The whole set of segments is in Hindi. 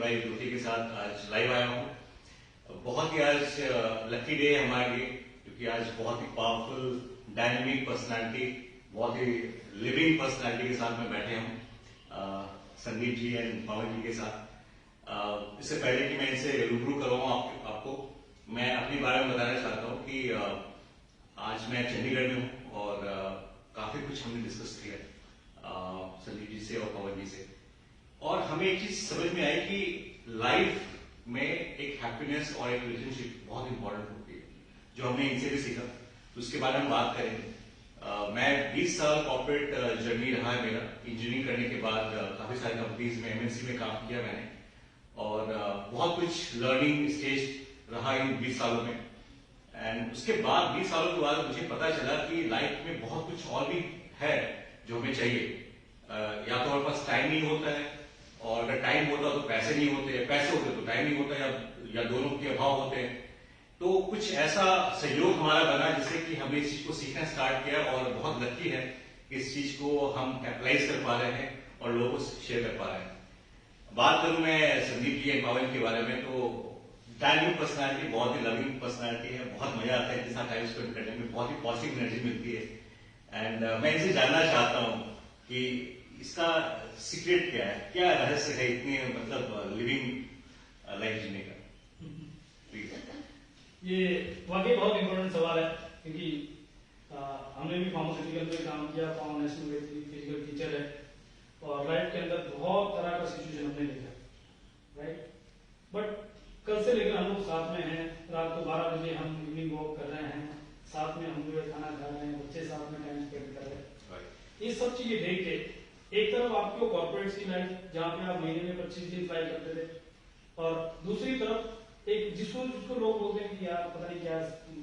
भाई ज्योति के साथ आज लाइव आया हूँ। बहुत ही आज लकी डे है हमारे लिए, क्योंकि आज बहुत ही पावरफुल डायनेमिक पर्सनालिटी, बहुत ही लिविंग पर्सनालिटी के साथ में बैठे हम संदीप जी एंड पवन जी के साथ। इससे पहले कि मैं इनसे रूबरू करवाऊँ आपको मैं अपने बारे में बताना चाहता हूँ कि आज मैं चंडीगढ़ में हूँ और काफी कुछ हमने डिस्कस किया संदीप जी से और पवन जी से, और हमें एक चीज समझ में आई कि लाइफ में एक हैप्पीनेस और एक रिलेशनशिप बहुत इंपॉर्टेंट होती है, जो हमने इनसे भी सीखा, तो उसके बारे में हम बात करेंगे। मैं 20 साल कॉर्पोरेट जर्नी रहा है मेरा। इंजीनियरिंग करने के बाद काफी सारी कंपनीज में एमएनसी में काम किया मैंने, और बहुत कुछ लर्निंग स्टेज रहा इन 20 सालों में। एंड उसके बाद 20 सालों के बाद मुझे पता चला कि लाइफ में बहुत कुछ और भी है जो हमें चाहिए। या तो हमारे पास टाइम नहीं होता है, और अगर टाइम होता तो पैसे नहीं होते, पैसे होते तो टाइम नहीं होता, या दोनों के अभाव होते हैं। तो कुछ ऐसा सहयोग हमारा बना जिससे कि हमने इस चीज को सीखना स्टार्ट किया, और बहुत लकी है कि इस चीज को हम कैपिटलाइज कर पा रहे हैं और लोगों को शेयर कर पा रहे हैं। बात करूं मैं संदीप जी एंड पवन के बारे में, तो डायनेमिक पर्सनालिटी, बहुत ही लविंग पर्सनालिटी है। बहुत मजा आता है इनके साथ टाइम स्पेंड करने में, बहुत ही पॉजिटिव एनर्जी मिलती है। एंड मैं इनसे जानना चाहता हूं कि इसका सीक्रेट क्या है, क्या रहस्य है इतने मतलब लिविंग लाइफ जीने का। ये वाकई बहुत इंपॉर्टेंट सवाल है, क्योंकि हमने भी फार्मास्यूटिकल में काम किया, फाउंडेशन फिजिकल टीचर है, और लाइफ के अंदर बहुत तरह का सिचुएशन हमने देखा, राइट। बट कल से लेकर हम लोग साथ में हैं, रात को 12 बजे हम इवनिंग वॉक कर रहे हैं, साथ में हम लोग खाना खा रहे हैं, बच्चे साथ में टाइम स्पेंड कर रहे हैं। ये सब चीजें देख के एक तरफ आपकी कॉर्पोरेट की लाइफ जहाँ पे आप महीने में 25 दिन फ्लाई करते थे, और दूसरी तरफ एक जिसको लोग बोलते हैं कि यार पता नहीं क्या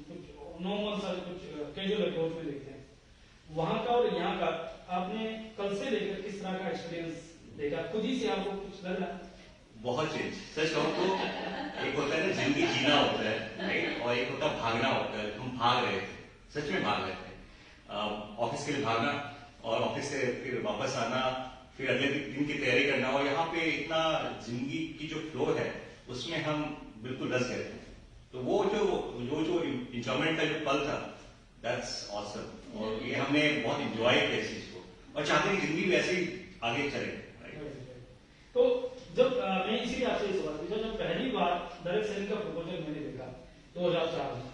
कुछ नॉर्मल सा कुछ कैजुअल अप्रोच में देखते हैं, वहां का और यहाँ का आपने कल से लेकर किस तरह का एक्सपीरियंस देखा, खुद ही से आपको कुछ लग रहा? बहुत चेंज। सच कहूं तो एक होता है ना जिंदगी जीना होता है, राइट, और एक होता है भागना होता है। हम भाग रहे थे, सच में भाग रहे थे। ऑफिस के लिए भागना, और ऑफिस से फिर वापस आना, फिर अगले दिन की तैयारी करना, और यहाँ पे इतना जिंदगी की जो फ्लो है उसमें हम बिल्कुल रस गए थे। तो वो जो इंजॉयमेंट का जो पल था, दैट्स ऑसम, और ये हमने बहुत इंजॉय किया इस चीज को, और चाहते हैं जिंदगी वैसे ही आगे चले। तो जब मैं इसीलिए आपसे सवाल पूछा, जब पहली बार डायरेक्ट सेलिंग का प्रपोजल मैंने देखा 2004 में,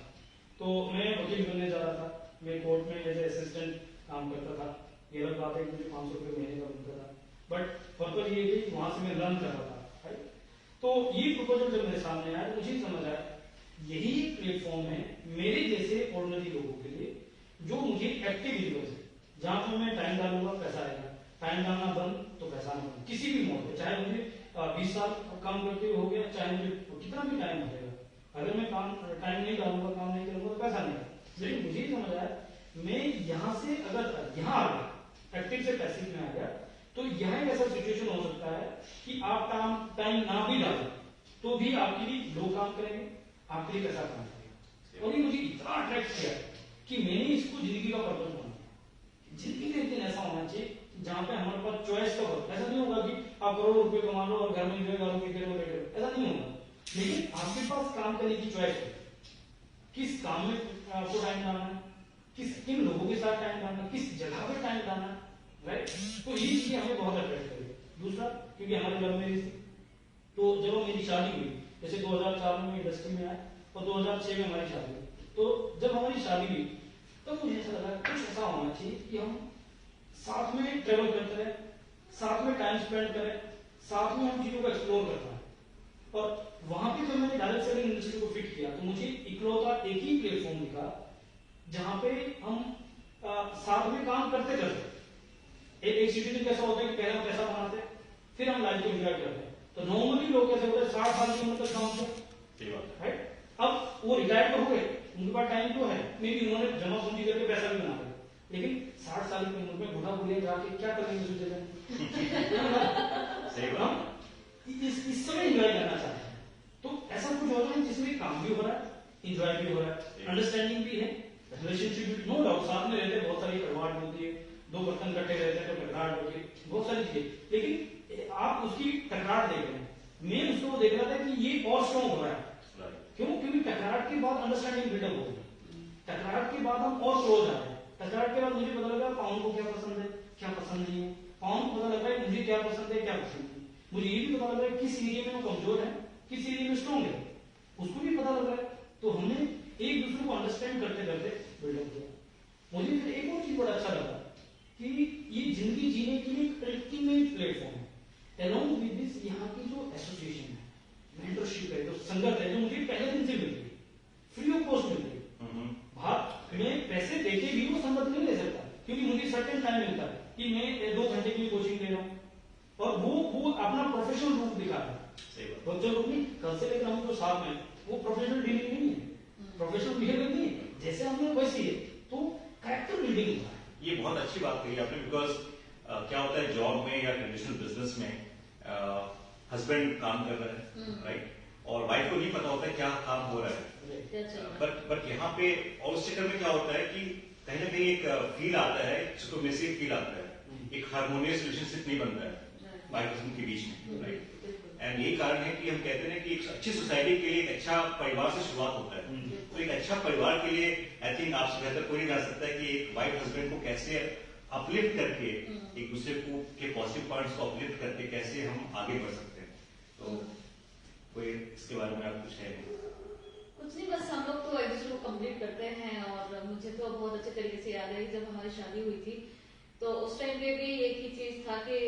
तो मैं वकील बनने जा रहा था, मैं कोर्ट में एज असिस्टेंट काम करता था। ये अलग बात है कि मुझे 500 रुपये महीने का मिलता था, बट पर्पज ये थी कि वहां से मैं लर्न कर रहा था, राइट। तो ये प्रपोजल जब मेरे सामने आया तो मुझे समझ आया यही प्लेटफॉर्म है मेरे जैसे ऑर्डिनरी लोगों के लिए, जो मुझे एक्टिव यूजर्स है, जहां पर मैं टाइम डालूंगा पैसा आएगा, टाइम डालना बंद तो पैसा नहीं बंद, किसी भी मोड पे, चाहे मुझे 20 साल काम करते हुए हो गया, चाहे मुझे कितना भी टाइम लगेगा, अगर मैं टाइम नहीं डालूंगा, काम नहीं करूंगा तो पैसा नहीं आएगा। लेकिन मुझे समझ आया मैं यहाँ से अगर यहाँ आ गया, एक्टिव से पैसिव में आ गया, तो यहाँ एक ऐसा सिचुएशन हो सकता है कि आप टाइम ना भी डालें तो भी आपके लिए लोग काम करेंगे, आपके लिए पैसा काम करेगा। और ये मुझे इतना अट्रैक्ट किया कि मैंने इसको जिंदगी का पर्पज माना। जिंदगी में एक दिन ऐसा होना चाहिए जहां पे हमारे पास चॉइस का हो। ऐसा नहीं होगा कि आप करोड़ों रुपए कमा लो और घर में एंजॉय करो, बैठे रहो, ऐसा नहीं होगा। लेकिन आपके पास काम करने की चॉइस है, किस काम में आपको टाइम डालना है, किन लोगों के साथ टाइम डालना, किस जगह पे टाइम डालना, राइट। तो ये चीजें हमें बहुत अट्रैक्ट करेगी। दूसरा, क्योंकि हमारे लव मैरिज थी, तो जब मेरी शादी हुई, जैसे 2004 में इंडस्ट्री में आया और 2006 में हमारी शादी हुई, तो जब हमारी शादी हुई तो मुझे ऐसा लगा कुछ ऐसा होना चाहिए कि हम साथ में ट्रेवल करते रहे, साथ में टाइम स्पेंड करें, साथ में हम चीजों को एक्सप्लोर करते हैं। और वहां पे जब मैंने डायरेक्ट सेलिंग इंडस्ट्री को फिट किया तो मुझे इकलौता एक ही प्लेटफॉर्म दिखा जहां पे हम साथ में काम करते करते एक सिचुएशन कैसा होता है कि पहले हम पैसा बनाते हैं, फिर हम लाइफ को एंजॉय करते हैं। तो नॉर्मली लोग कैसे होते हैं 60 साल की उम्र तक काम करते, राइट। अब वो रिटायर तो हो गए, उनके पास टाइम तो है, मे बी उन्होंने जमा पूंजी करके पैसा भी बना लिया, लेकिन 60 साल की उम्र में बूढ़ा बोले जाके क्या करेंगे सोचे इस समय एंजॉय करना चाहते हैं। तो ऐसा कुछ हो रहा है जिसमें काम भी हो रहा है, एंजॉय भी हो रहा है, अंडरस्टैंडिंग भी है, रिलेशनशिप भी, नो डाउट साथ में रहते हैं, बहुत सारी कड़वाहट होती है, दो बर्तन कट्टे रहते हैं तो टकराहट होती है, बहुत सारी चीजें, लेकिन आप उसकी टकराहट देख रहे हैं, मैं उसको देख रहा था कि ये और स्ट्रॉन्ग हो रहा है। Right. क्यों? क्योंकि टकराहट के बाद अंडरस्टैंडिंग बिल्डअप हो गई, टकराहट के बाद हम और क्लोज आ गए। टकराहट के बाद मुझे पता लगा पाउन को क्या पसंद है, क्या पसंद नहीं है, पाउन को पता लग रहा है मुझे क्या पसंद है, क्या पसंद नहीं। मुझे ये भी पता लग रहा है किस एरिया में वो कमजोर है, किस एरिया में स्ट्रॉन्ग है, उसको भी पता लग रहा है। तो हमने एक दूसरे को अंडरस्टैंड करते करते बिल्डअप किया। मुझे फिर एक और चीज बड़ा अच्छा लगा कि ये जिंदगी जीने के लिए अल्टीमेट प्लेटफॉर्म है। अलोंग विद दिस यहाँ की जो एसोसिएशन है, मेंटरशिप है, जो संगत है, जो मुझे पहले दिन से मिल रही है, फ्री ऑफ कॉस्ट मिल रही है। बात मैं पैसे देके भी वो संगत नहीं ले सकता, क्योंकि मुझे सर्टेन टाइम मिलता है कि मैं 2 घंटे की कोचिंग ले रहा हूँ, और वो अपना प्रोफेशनल रूप दिखा रहा है। बच्चों लोग नहीं, कल से लेकर हम जो साथ में, वो प्रोफेशनल डीलिंग नहीं है, प्रोफेशनल बिहेवियर नहीं है, जैसे हम लोग वैसे ही है। तो कैरेक्टर बिल्डिंग होता है। ये बहुत अच्छी बात कही आपने, बिकॉज क्या होता है जॉब में या ट्रेडिशनल बिजनेस में, हस्बैंड काम कर रहा है, राइट, और वाइफ को नहीं पता होता है क्या काम हो रहा है। बट यहाँ पे, और उस चक्कर में क्या होता है कि कहीं ना कहीं एक फील आता है, जिसको मेसी फील आता है, एक हार्मोनियस रिलेशनशिप नहीं बनता है वाइफ हस्बैंड के बीच में, राइट। एंड यही कारण है कि हम कहते हैं कि एक अच्छी सोसाइटी के लिए एक अच्छा परिवार से शुरुआत होता है। तो एक अच्छा परिवार के लिए आई थिंक आपसे बेहतर कोई नहीं जा सकता है कि एक वाइफ हस्बैंड को कैसे अपलिफ्ट करके, एक दूसरे को के पॉजिटिव पॉइंट्स को अपलिफ्ट करके कैसे हम आगे बढ़ सकते हैं। तो कोई इसके बारे में आप कुछ है? कुछ नहीं, बस हम लोग तो एक दूसरे को कंप्लीट करते हैं। और मुझे तो बहुत अच्छे तरीके से याद है जब हमारी शादी हुई थी, तो उस टाइम पे भी एक ही चीज था कि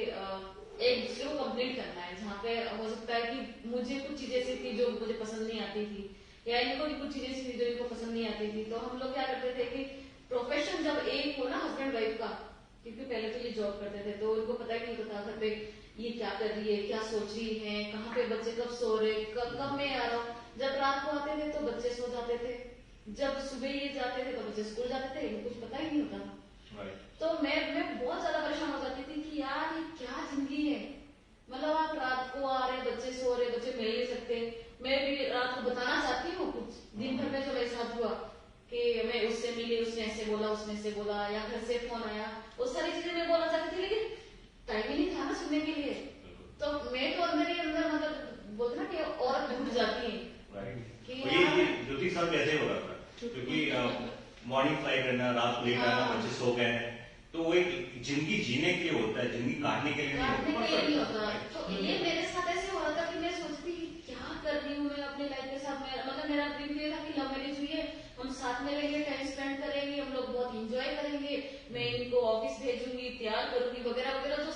एक दूसरे को कंप्लीट करना है। जहाँ पे हो सकता है कि मुझे कुछ चीजें ऐसी थी जो मुझे पसंद नहीं आती थी, या इनको भी कुछ चीजें ऐसी थी जो इनको पसंद नहीं आती थी। तो हम लोग क्या करते थे कि प्रोफेशन जब एक हो ना हस्बैंड वाइफ का, क्योंकि पहले तो ये जॉब करते थे, तो उनको पता ही नहीं होता घर पे ये क्या कर रही है, क्या सोच रही है, कहाँ पे बच्चे कब सो रहे, कब मैं आ रहा हूँ। जब रात को आते थे तो बच्चे सो जाते थे, जब सुबह ये जाते थे तो बच्चे स्कूल जाते थे, इनको कुछ पता ही नहीं होता। तो मैं बहुत ज्यादा परेशान हो जाती थी कि यार ये क्या जिंदगी है। मतलब आप रात को आ रहे, बच्चे सो रहे, बच्चे मिल नहीं सकते। मैं भी रात को बताना चाहती हूँ कुछ दिन भर में जो मेरे साथ हुआ कि मैं उससे मिली, उसने ऐसे बोला, उसने ऐसे बोला, या घर से फोन आया, वो सारी चीजें मैं बोलना चाहती थी, लेकिन टाइम ही नहीं था ना सुनने के लिए। तो मैं तो अंदर ही अंदर, मतलब बोलते ना कि औरत घुट जाती है कि ये ज्योति साहब कैसे हो रहा था, क्योंकि मॉर्निंग फ्लाई करना, रात को लेट आना, बच्चे सो गए हैं, तो वो एक जिंदगी जीने के लिए होता है, जिंदगी काटने के लिए नहीं होता। तो ये मेरे साथ ऐसे हो रहा था कि मैं सोचती क्या कर रही हूँ मैं अपनी लाइफ के साथ। मतलब मेरा ड्रीम ये था कि लव मैरिज हुई है, हम साथ में रहेंगे, टाइम स्पेंड करेंगे, हम लोग बहुत इंजॉय करेंगे, मैं इनको ऑफिस भेजूंगी, तैयार करूंगी, वगैरह वगैरह, जो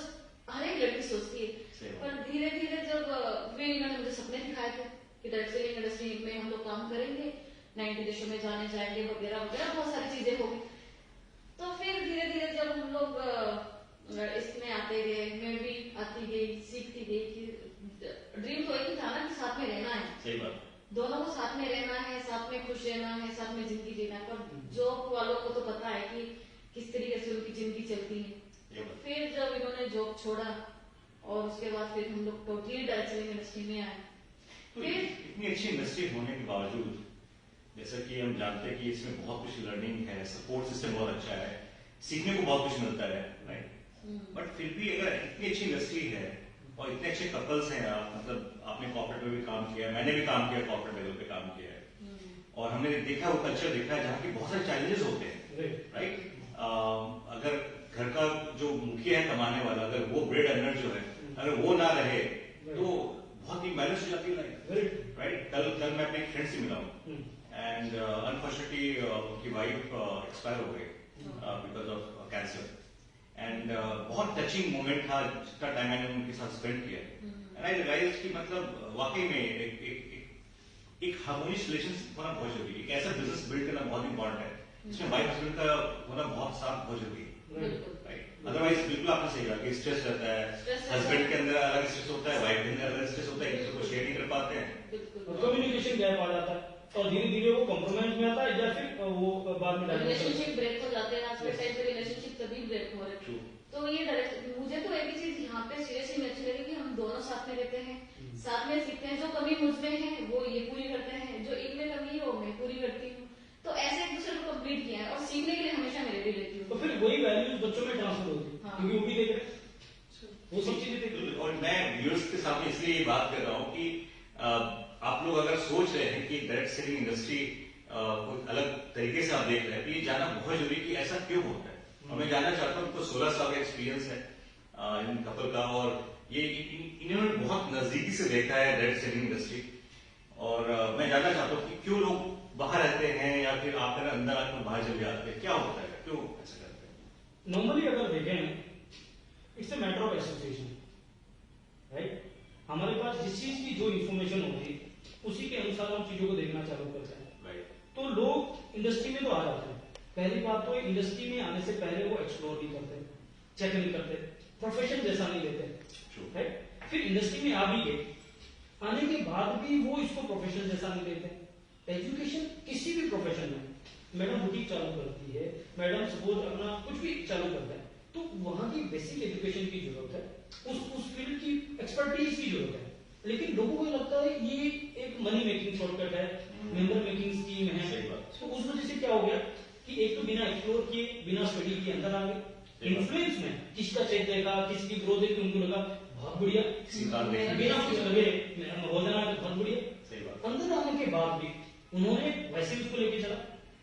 हर एक लड़की सोचती है। पर धीरे धीरे जब फिर इन्होंने मुझे सपने दिखाए थे कि डायरेक्ट सेलिंग इंडस्ट्री में हम लोग काम करेंगे, 90 देशों में जाने जाएंगे, वगैरह वगैरह, बहुत सारी चीजें होगी। तो फिर धीरे धीरे जब हम लोग इसमें आते गए, मैं भी आती गई, सीखती गई कि ड्रीम तो एक ही था ना कि साथ में रहना है। सही बात, दोनों को साथ में रहना है, साथ में खुश रहना है, साथ में जिंदगी जीना है। पर जॉब वालों को तो पता है कि किस तरीके से उनकी जिंदगी चलती है। तो फिर जब इन्होंने जॉब छोड़ा और उसके बाद फिर हम लोग टोटली डायरेक्ट सेलिंग इंडस्ट्री में आए। तो इतनी अच्छी इंडस्ट्री होने के बावजूद, जैसा कि हम जानते हैं कि इसमें बहुत कुछ लर्निंग है, सपोर्ट सिस्टम बहुत अच्छा है, सीखने को बहुत कुछ मिलता है, राइट। बट फिर भी अगर इतनी अच्छी इंडस्ट्री है और इतने अच्छे कपल्स हैं, आप मतलब आपने कॉर्पोरेट में भी काम किया, मैंने भी काम किया, कॉर्पोरेट लेवल पे काम किया है, और हमने देखा वो कल्चर देखा है जहाँ की बहुत सारे चैलेंजेस होते हैं, राइट। अगर घर का जो मुखिया है कमाने वाला, अगर वो ब्रेड अर्नर जो है, अगर वो ना रहे तो बहुत ही बैलेंस हो जाती है लाइफ, राइट। कल मैं अपने फ्रेंड से मिला हूँ, एंड अनफॉर्चुनेटली उनकी वाइफ एक्सपायर हो गई बिकॉज ऑफ कैंसर। एंड बहुत टचिंग मोमेंट था जितना टाइम मैंने उनके साथ स्पेंड किया। एंड आई रियलाइज कि मतलब वाकई में एक हार्मोनियस रिलेशनशिप होना बहुत जरूरी है। एक ऐसा बिजनेस बिल्ड करना बहुत इंपॉर्टेंट है जिसमें वाइफ हस्बैंड का होना बहुत साथ बहुत जरूरी है, राइट। अदरवाइज बिल्कुल आपने सही कहा कि स्ट्रेस रहता है, हस्बैंड के अंदर अलग स्ट्रेस होता है, वाइफ के अंदर अलग स्ट्रेस होता है, एक दूसरे को शेयर नहीं कर पाते हैं, कम्युनिकेशन गैप आ जाता है, और धीरे धीरे वो कॉम्प्रोमाइज में आता है, या फिर वो बाद में रिलेशनशिप ब्रेक हो जाते हैं। आज के टाइम पे रिलेशनशिप तभी ब्रेक हो रहे हैं। तो ये डायरेक्ट मुझे तो एक ही चीज यहाँ पे सीरियसली अच्छी लगी कि हम दोनों साथ में रहते हैं, साथ में सीखते हैं। जो कमी मुझमें है वो ये पूरी करते हैं, जो इनमें कमी है वो मैं पूरी करती हूँ। तो ऐसे एक दूसरे को कंप्लीट किया है, और सीखने के लिए हमेशा मैं रेडी रहती हूँ। तो फिर वही वैल्यूज बच्चों में ट्रांसफर होती है, क्योंकि वो भी देख रहे हैं। वो सब चीजें देखते हैं। और मैं व्यूअर्स के सामने इसलिए ये बात कर रहा हूँ कि आप लोग अगर सोच रहे हैं कि डायरेक्ट सेलिंग इंडस्ट्री कोई अलग तरीके से आप देख रहे हैं तो ये जानना बहुत जरूरी है कि ऐसा क्यों होता है। और मैं जानना चाहता हूँ, उनको 16 साल का एक्सपीरियंस है इन कपल का, और ये इन्होंने बहुत नजदीकी से देखा है डायरेक्ट सेलिंग इंडस्ट्री। और मैं जानना चाहता हूँ कि क्यों लोग बाहर रहते हैं या फिर आप अंदर आकर बाहर चले जाते हैं, क्या होता है, क्यों ऐसा करते हैं? नॉर्मली अगर देखें, it's a matter of association, right. हमारे पास जिस चीज की जो इंफॉर्मेशन होती है उसी के अनुसार हम चीजों को देखना चालू करते हैं। राइट। तो लोग इंडस्ट्री में तो आ जाते हैं, पहली बात तो इंडस्ट्री में आने से पहले वो एक्सप्लोर नहीं करते, चेक नहीं करते, प्रोफेशन जैसा नहीं लेते, राइट। फिर इंडस्ट्री में आ भी गए, आने के बाद भी वो इसको प्रोफेशन जैसा नहीं लेते। एजुकेशन किसी भी प्रोफेशन में, मैडम बुटीक चालू करती है, मैडम सपोज अपना कुछ भी चालू करता है, तो वहां की बेसिक एजुकेशन की जरूरत है, उस फील्ड की एक्सपर्टीज की जरूरत है। लेकिन लोगों को लगता है ये एक मनी मेकिंग शॉर्टकट है, मेंबर मेकिंग स्कीम है, तो उस वजह से क्या हो गया कि एक तो बिना एक्सप्लोर किए, बिना स्टडी के अंदर आ गए, इन्फ्लुएंस में किसका चेक देखा, किसकी ग्रोथ देखी, उनको लगा बहुत बढ़िया, बिना कुछ लगे हो जाना बहुत बढ़िया। अंदर आने के बाद भी उन्होंने वैसे ही उसको लेके चला।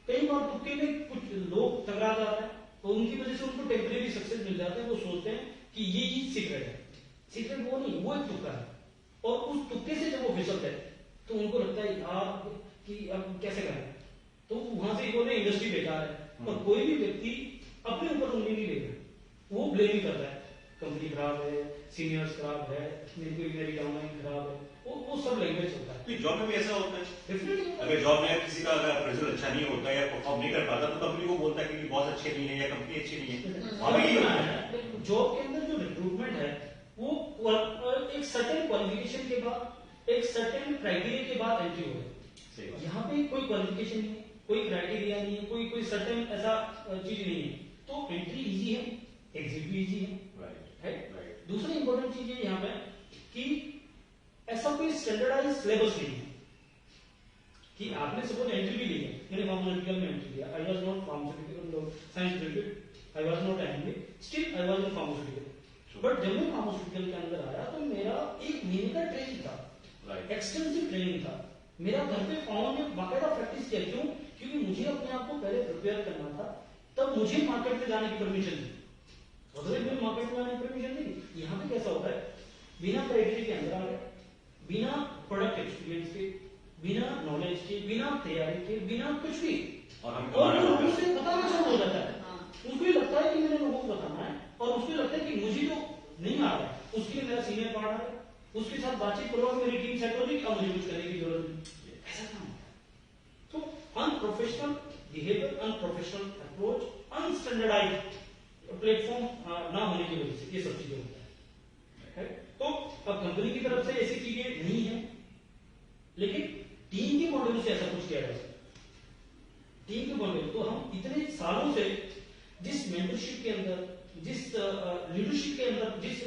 कई बार तुक्के में कुछ लोग टकरा जाते हैं तो उनकी वजह से उनको टेम्परेरी सक्सेस मिल जाता है, वो सोचते हैं कि ये चीज सीक्रेट है। सीक्रेट वो नहीं, वो एक तुक्का है, और उस तुक्के से जब वो फिसलते हैं तो उनको लगता है यार कि अब कैसे करें, तो वहां से बोले इंडस्ट्री बेकार है। और कोई भी व्यक्ति अपने ऊपर उंगली नहीं लेगा, वो ब्लेम ही करता है, कंपनी खराब है, सीनियर्स खराब है, मेरी डाउनलाइन खराब है, वो सब लैंग्वेज होता है। जॉब में भी ऐसा होता है डेफिनेटली। अगर जॉब में किसी का अगर अप्रेजल अच्छा नहीं होता या परफॉर्म नहीं कर पाता तो कंपनी को बोलता है कि बॉस अच्छे नहीं है या कंपनी अच्छी नहीं है। वहां भी यही होता है। जॉब के अंदर जो रिक्रूटमेंट है वो एक सर्टेन क्वालिफिकेशन के बाद, एक सर्टेन क्राइटेरिया के बाद एंट्री हो है। यहाँ पे कोई क्वालिफिकेशन नहीं है, कोई क्राइटेरिया नहीं है, कोई सर्टेन ऐसा चीज नहीं है, तो एंट्री इजी है, एग्जिट भी इजी है। दूसरी इंपॉर्टेंट चीज है यहाँ पे कि ऐसा कोई स्टैंडर्डाइज सिलेबस नहीं है कि आपने सपोज एंट्री भी ली है, मैंने फार्मास्यूटिकल में एंट्री दिया, I was not pharmaceutical science graduate, I was not MB, still I was in pharmaceutical. But जब मैं फार्मास्यूटिकल के अंदर आया तो मेरा 1 महीने का ट्रेनिंग था, एक्सटेंसिव ट्रेनिंग था, मेरा घर पे फाउंड में बाकायदा प्रैक्टिस किया। क्यों? क्योंकि मुझे अपने आप को पहले प्रिपेयर करना था, तब मुझे मार्केट में जाने की परमिशन दी, अदरवाइज मार्केट में जाने की परमिशन नहीं। यहाँ पे कैसा होता है, बिना क्राइटेरिया के अंदर आ गए, बिना प्रोडक्ट एक्सपीरियंस के, बिना नॉलेज के, बिना तैयारी के, बिना कुछ भी, और लोगों से बताना शुरू हो जाता है। उसको ये लगता है कि मैंने लोगों को बताना है, और उसको लगता है कि मुझे जो नहीं आ रहा है उसके लिए मेरा सीनियर पार्टनर है, उसके साथ बातचीत करो, मेरी टीम सेट होगी, अब मुझे कुछ करने की जरूरत नहीं। ऐसा काम होता है। तो unprofessional behaviour, unprofessional approach, unstandardised platform ना होने की वजह से ये सब चीजें होता है। तो अब कंपनी की तरफ से ऐसी चीजें नहीं है, लेकिन टीम के मॉडल से ऐसा कुछ किया जा सकता है। टीम के मॉडल तो हम इतने सालों से जिस मेंटरशिप के अंदर, जिस लीडरशिप के अंदर, जिस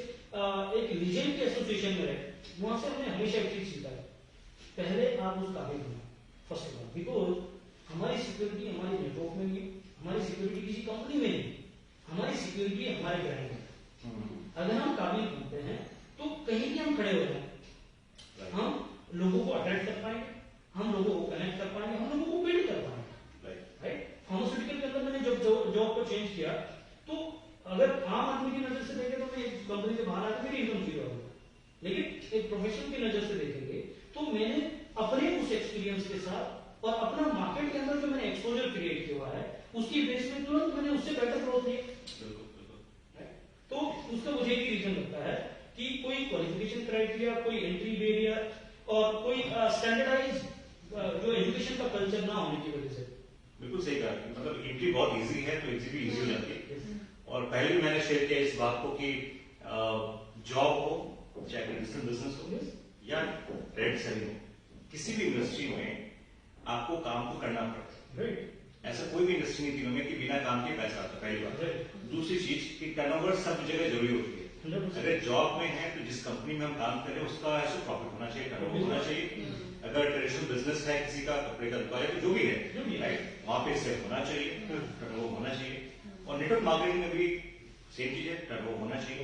एक लीजेंड के एसोसिएशन में रहे, वहां से हमने हमेशा एक चीज सीखा है, पहले आप उस काबिल होना, फर्स्ट ऑफ ऑल, बिकॉज हमारी सिक्योरिटी हमारी नेटवर्क में नहीं, हमारी सिक्योरिटी किसी कंपनी में नहीं, हमारी सिक्योरिटी हमारे ब्रांड में। अगर हम काबिल बनते हैं तो कहीं भी हम खड़े हो जाए, हम लोगों को अट्रैक्ट कर पाएंगे, हम लोगों को कनेक्ट कर पाएंगे, हम लोगों को बिल्ड कर पाएंगे, राइट। फार्मास्यूटिकल के अंदर मैंने जब जॉब को चेंज किया, तो अगर आम आदमी की नजर से देखें तो मैं कंपनी से बाहर आकर मेरी इनकम जीरो होगा, लेकिन एक प्रोफेशनल की नजर से देखेंगे तो मैंने अपने उस एक्सपीरियंस के साथ और अपना मार्केट के अंदर जो मैंने एक्सपोजर क्रिएट किया हुआ है उसकी बेस में तुरंत मैंने उससे बेटर ग्रोथ किया। तो उसका मुझे एक रीजन लगता है कि कोई क्वालिफिकेशन क्राइटेरिया, कोई एंट्री बैरियर और कोई स्टैंडर्डाइज जो एजुकेशन का कल्चर ना होने की वजह से। बिल्कुल सही कहा, मतलब एंट्री बहुत इजी है तो एग्जिट भी इजी हो जाती है। और पहले भी मैंने शेयर किया इस बात को कि जॉब हो, चाहे ट्रेडिशनल बिजनेस हो या डायरेक्ट सेलिंग हो, किसी भी इंडस्ट्री में आपको काम तो करना पड़ता है। ऐसा कोई भी इंडस्ट्री नहीं तीनों में कि बिना काम के पैसा आता, पहली बात। दूसरी चीज कि टर्नओवर सब जगह जरूरी होती है। अगर जॉब में है तो जिस कंपनी में हम काम कर रहे हैं उसका ऐसा प्रॉफिट होना चाहिए, टर्नओवर होना चाहिए। अगर ट्रेडिशनल बिजनेस है किसी का, कपड़े का दुकान है, जो भी है, राइट, वहां पे सेल होना चाहिए, टर्नओवर होना चाहिए। और नेटवर्क मार्केटिंग में भी सेम चीज है, टर्नओवर होना चाहिए,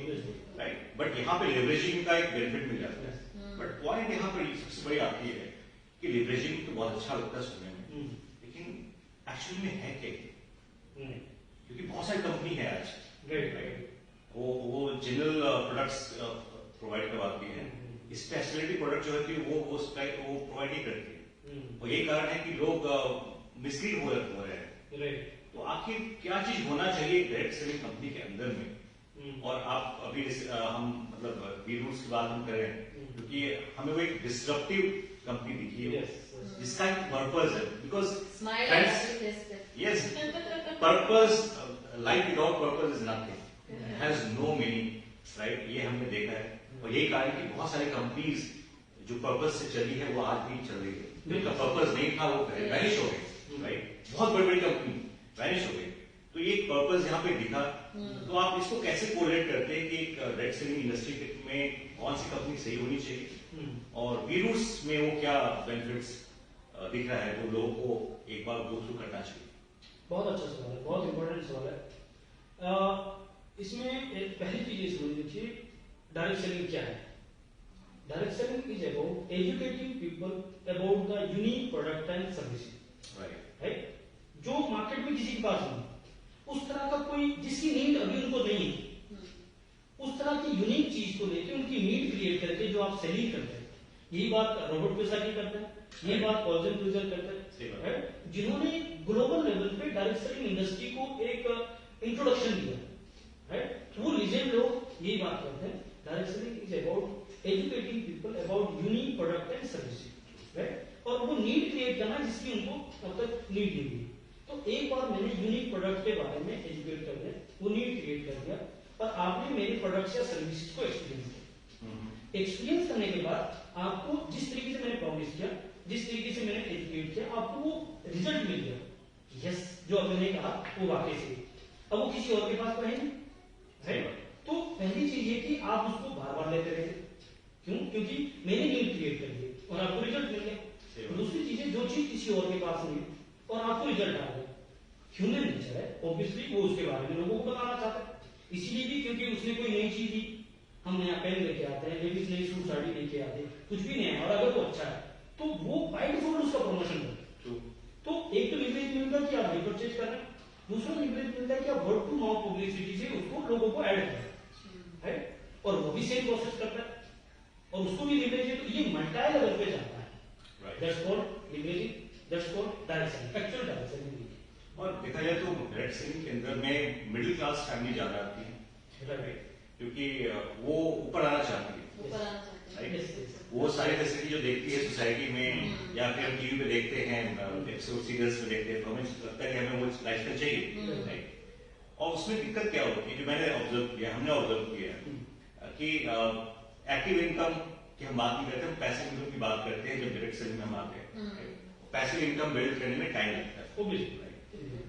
राइट। बट यहाँ पे लेवरेजिंग का एक बेनिफिट मिल जाता है। बट पॉइंट यहाँ पर सबसे बड़ी आती है कि लेवरेजिंग तो बहुत अच्छा लगता है सुनने में, लेकिन एक्चुअली में है क्या? क्योंकि बहुत सारी कंपनी है आज, राइट, वो जनरल प्रोडक्ट्स प्रोवाइड करवाती है, स्पेशलिटी प्रोडक्ट जो होती है वो प्रोवाइड नहीं करती, और यही कारण है कि लोग मिसलीड हो रहे हैं। तो आखिर क्या चीज होना चाहिए डायरेक्ट सेलिंग कंपनी के अंदर में? और आप अभी हम मतलब वी-रूट्स की बात हम करें, क्योंकि हमें वो एक डिस्ट्रप्टिव कंपनी दिखी है, जिसका एक पर्पस है, because yes, purpose, life without purpose is nothing, has no meaning, right, ये हमने देखा है। और यही कारण कि बहुत सारी कंपनीज जो पर्पस से चली है वो आज भी चल रही है, जिनका पर्पस नहीं था वो वैनिश हो गए, राइट, बहुत बड़ी बड़ी कंपनी वैनिश हो गई। तो ये पर्पस यहाँ पे दिखा, तो आप इसको कैसे कोरिलेट करते हैं कि एक डायरेक्ट सेलिंग इंडस्ट्री में कौन सी कंपनी सही होनी चाहिए, और वी-रूट्स में वो क्या बेनिफिट्स दिख रहा है वो लोगों को एक बार गो थ्रू करना चाहिए? बहुत अच्छा सवाल है, बहुत इंपॉर्टेंट सवाल है। इसमें एक पहली चीज ये समझ लीजिए, डायरेक्ट सेलिंग क्या है? Direct selling is about educating people about the unique product and services, right, जो मार्केट में किसी के पास नहीं, उस तरह का कोई जिसकी नीड अभी उनको नहीं है, उस तरह की यूनिक चीज को लेके उनकी नीड क्रिएट करके जो आप सेलिंग करते हैं। यही बात रॉबर्ट कियोसाकी करते हैं, यही बात पॉल क्रूजर करते हैं, जिन्होंने ग्लोबल लेवल पे डायरेक्ट सेलिंग इंडस्ट्री को एक इंट्रोडक्शन दिया, राइट। वो लीजेंड लोग यही बात करते हैं, direct selling is about educating people about unique product and services, right, और वो नीड क्रिएट करना जिसकी उनको अब तक नीड नहीं हुई। तो एक बार मैंने यूनिक प्रोडक्ट के बारे में एजुकेट कर दिया, वो नीड क्रिएट कर दिया, और आपने मेरे प्रोडक्ट्स या सर्विसेज को एक्सपीरियंस किया। एक्सपीरियंस करने के बाद आपको जिस तरीके से मैंने प्रॉमिस किया, जिस तरीके से मैंने एजुकेट किया, आपको वो रिजल्ट मिल गया, यस, जो अब मैंने कहा वो वाकई से, अब वो किसी और के पास तो है नहीं, राइट। तो पहली चीज ये कि आप उसको बार बार लेते रहे, क्यों? क्योंकि मैंने नीड क्रिएट कर दी और आपको रिजल्ट मिल गया। दूसरी चीज है, जो चीज किसी और के पास नहीं और आपको रिजल्ट आ गया, ह्यूमन नेचर है, ऑब्वियसली वो उसके बारे में लोगों को बताना चाहता है, इसीलिए भी क्योंकि उसने कोई नई चीज दी, हम नया पेन लेके आते हैं, लेडीज नई सूट साड़ी लेके आते हैं, कुछ भी नया, और अगर वो अच्छा है तो वो बाय डिफॉल्ट उसका प्रमोशन करते हैं। तो एक तो लिवरेज मिलता है कि आप रिपर्चेज कर रहे हैं, दूसरा लिवरेज मिलता है कि आप वर्ड टू माउथ पब्लिसिटी से उसको लोगों को ऐड कर रहे हैं, और वो भी सेम प्रोसेस करता है और उसको भी लिवरेज है। तो ये मल्टी लेवल पे जाता है, that's called leveraging, that's called direct selling, actual direct selling. और देखा जाए तो डायरेक्ट सेलिंग के अंदर में मिडिल क्लास फैमिली ज्यादा आती है, राइट, क्योंकि वो ऊपर आना चाहती है, राइट, वो सारी फैसिलिटी जो देखती है सोसाइटी में या फिर हम टीवी पे देखते हैं, सीरियल्स में देखते हैं, तो हमें लगता है कि हमें वो लाइफस्टाइल चाहिए, राइट। और उसमें दिक्कत क्या होती है, जो मैंने ऑब्जर्व किया, हमने ऑब्जर्व किया कि एक्टिव इनकम की हम बात नहीं करते, हम पैसिव इनकम की बात करते हैं। जब डायरेक्ट सेलिंग में हम आते हैं, पैसिव इनकम बिल्ड करने में टाइम लगता है,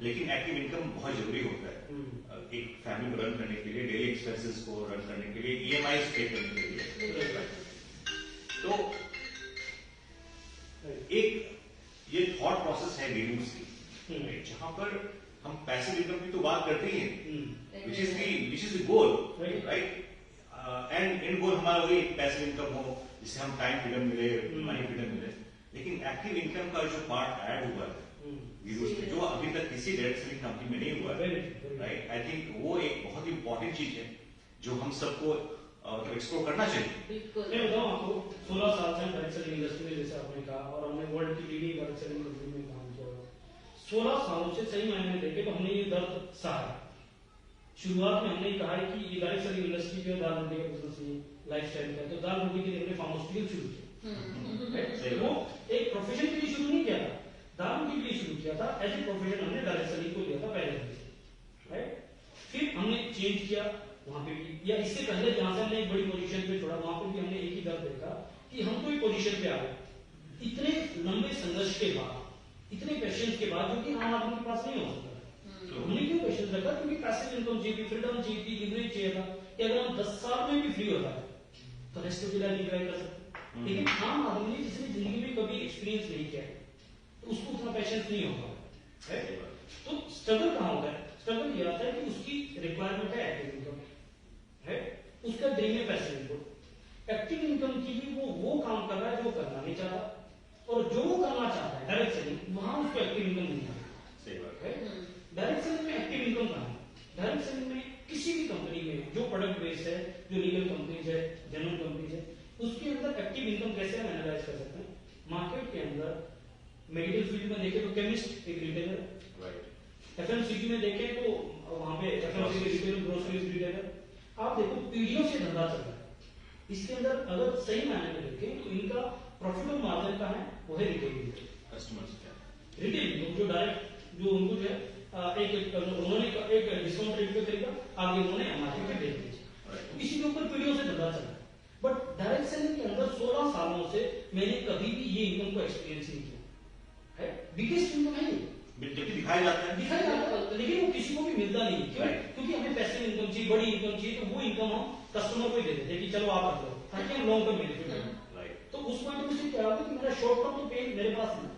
लेकिन एक्टिव इनकम बहुत जरूरी होता है एक फैमिली को रन करने के लिए, डेली एक्सपेंसेस को रन करने के लिए, ईएमआई पे करने के लिए। तो एक ये थॉट प्रोसेस है वी-रूट्स की, जहां पर हम पैसिव इनकम की तो बात करते ही हैं, which is the goal, right, and in goal हमारा वही पैसिव इनकम हो जिससे हम टाइम फ्रीडम मिले, मनी फ्रीडम मिले। लेकिन एक्टिव इनकम का जो पार्ट ऐड हुआ है वी-रूट्स में, जो अभी तक किसी डायरेक्ट सेलिंग कंपनी में नहीं हुआ है, राइट, आई थिंक वो एक बहुत इंपॉर्टेंट चीज है जो हम सबको एक्सप्लोर करना चाहिए। मैं बताऊं आपको, 16 साल से हम डायरेक्ट सेलिंग इंडस्ट्री में, जैसे आपने कहा, और हमने वर्ल्ड की लीडिंग डायरेक्ट सेलिंग कंपनी में काम किया। 16 सालों से सही मायने में देखे तो हमने ये दर्द सहा। शुरुआत में हमने कहा है कि ये डायरेक्ट सेलिंग इंडस्ट्री जो है दाल रोटी का बिजनेस नहीं, लाइफस्टाइल का, तो दाल रोटी के लिए हमने फार्मास्यूटिकल शुरू किया। वो एक प्रोफेशन के लिए शुरू नहीं किया था, दाल रोटी के लिए शुरू किया था, एज ए प्रोफेशन हमने डायरेक्ट सेलिंग को लिया था पहले, राइट। फिर हमने चेंज किया वहां पे भी, या इससे पहले जहां से हमने एक बड़ी पोजीशन पे छोड़ा, वहां पर भी हमने एक ही दर्द देखा कि हम कोई पोजीशन पे आ गए, इतने लंबे संघर्ष के बाद, इतने पेशेंस के बाद, जो कि आम आदमी के पास नहीं हो सकता। तो हमने क्यों पेशेंस रखा? क्योंकि पैसिव इनकम चाहिए, फ्रीडम चाहिए, लिवरेज चाहिए था कि अगर हम 10 साल में भी फ्री होता है तो rest of the life enjoy कर सकते। लेकिन आम आदमी ने जिसने जिंदगी में कभी एक्सपीरियंस नहीं किया तो उसको उतना पेशेंस नहीं होगा। तो स्ट्रगल कहाँ होता है? स्ट्रगल ये आता है कि उसकी रिक्वायरमेंट है एक्टिव इनकम, है, उसका ड्रीम है पैसिव इनकम। एक्टिव इनकम के लिए वो काम कर रहा है जो करना नहीं चाहता, और जो वो करना चाहता है डायरेक्ट सेलिंग, वहां उसको एक्टिव इनकम नहीं आता। सही बात है। डायरेक्ट सेलिंग में एक्टिव इनकम कहाँ है? डायरेक्ट सेलिंग में किसी भी कंपनी में जो प्रोडक्ट बेस्ड है, जो लीगल कंपनीज है, जनरल कंपनीज है, उसके अंदर एक्टिव इनकम कैसे हम एनालाइज कर सकते हैं? मार्केट के अंदर मेडिकल फील्ड में देखें तो केमिस्ट एक रिटेलर, राइट। एफएमसीजी में देखें तो वहां पे एफएमसीजी रिटेलर, ग्रोसरीज रिटेलर, आप देखो पीढ़ियों से धंधा चल रहा है। इसके अंदर अगर सही मायने में देखें तो इनका प्रॉफिट और मार्जिन का है वो है रिटेल कस्टमर्स क्या रिटेल जो डायरेक्ट जो उनको जो है उन्होंने एक डिस्काउंट रेट पे खरीदा, आगे उन्होंने मार्केट में बेच दिया, इसी के ऊपर पीढ़ियों से धंधा चल रहा है। बट डायरेक्ट सेलिंग के अंदर 16 सालों से मैंने कभी भी ये इनकम को एक्सपीरियंस नहीं किया है। बिगेस्ट इनकम है दिखाया जाता है, लेकिन वो किसी को भी मिलता नहीं। क्यों? क्योंकि हमें पैसिव इनकम चाहिए, बड़ी इनकम चाहिए, तो वो इनकम हम कस्टमर को ही दे देते हैं कि चलो आप रख लो, ताकि हम लॉन्ग टर्म बेनिफिट लें। तो उस पॉइंट में से क्या होगा कि मेरा शॉर्ट टर्म तो पे मेरे पास नहीं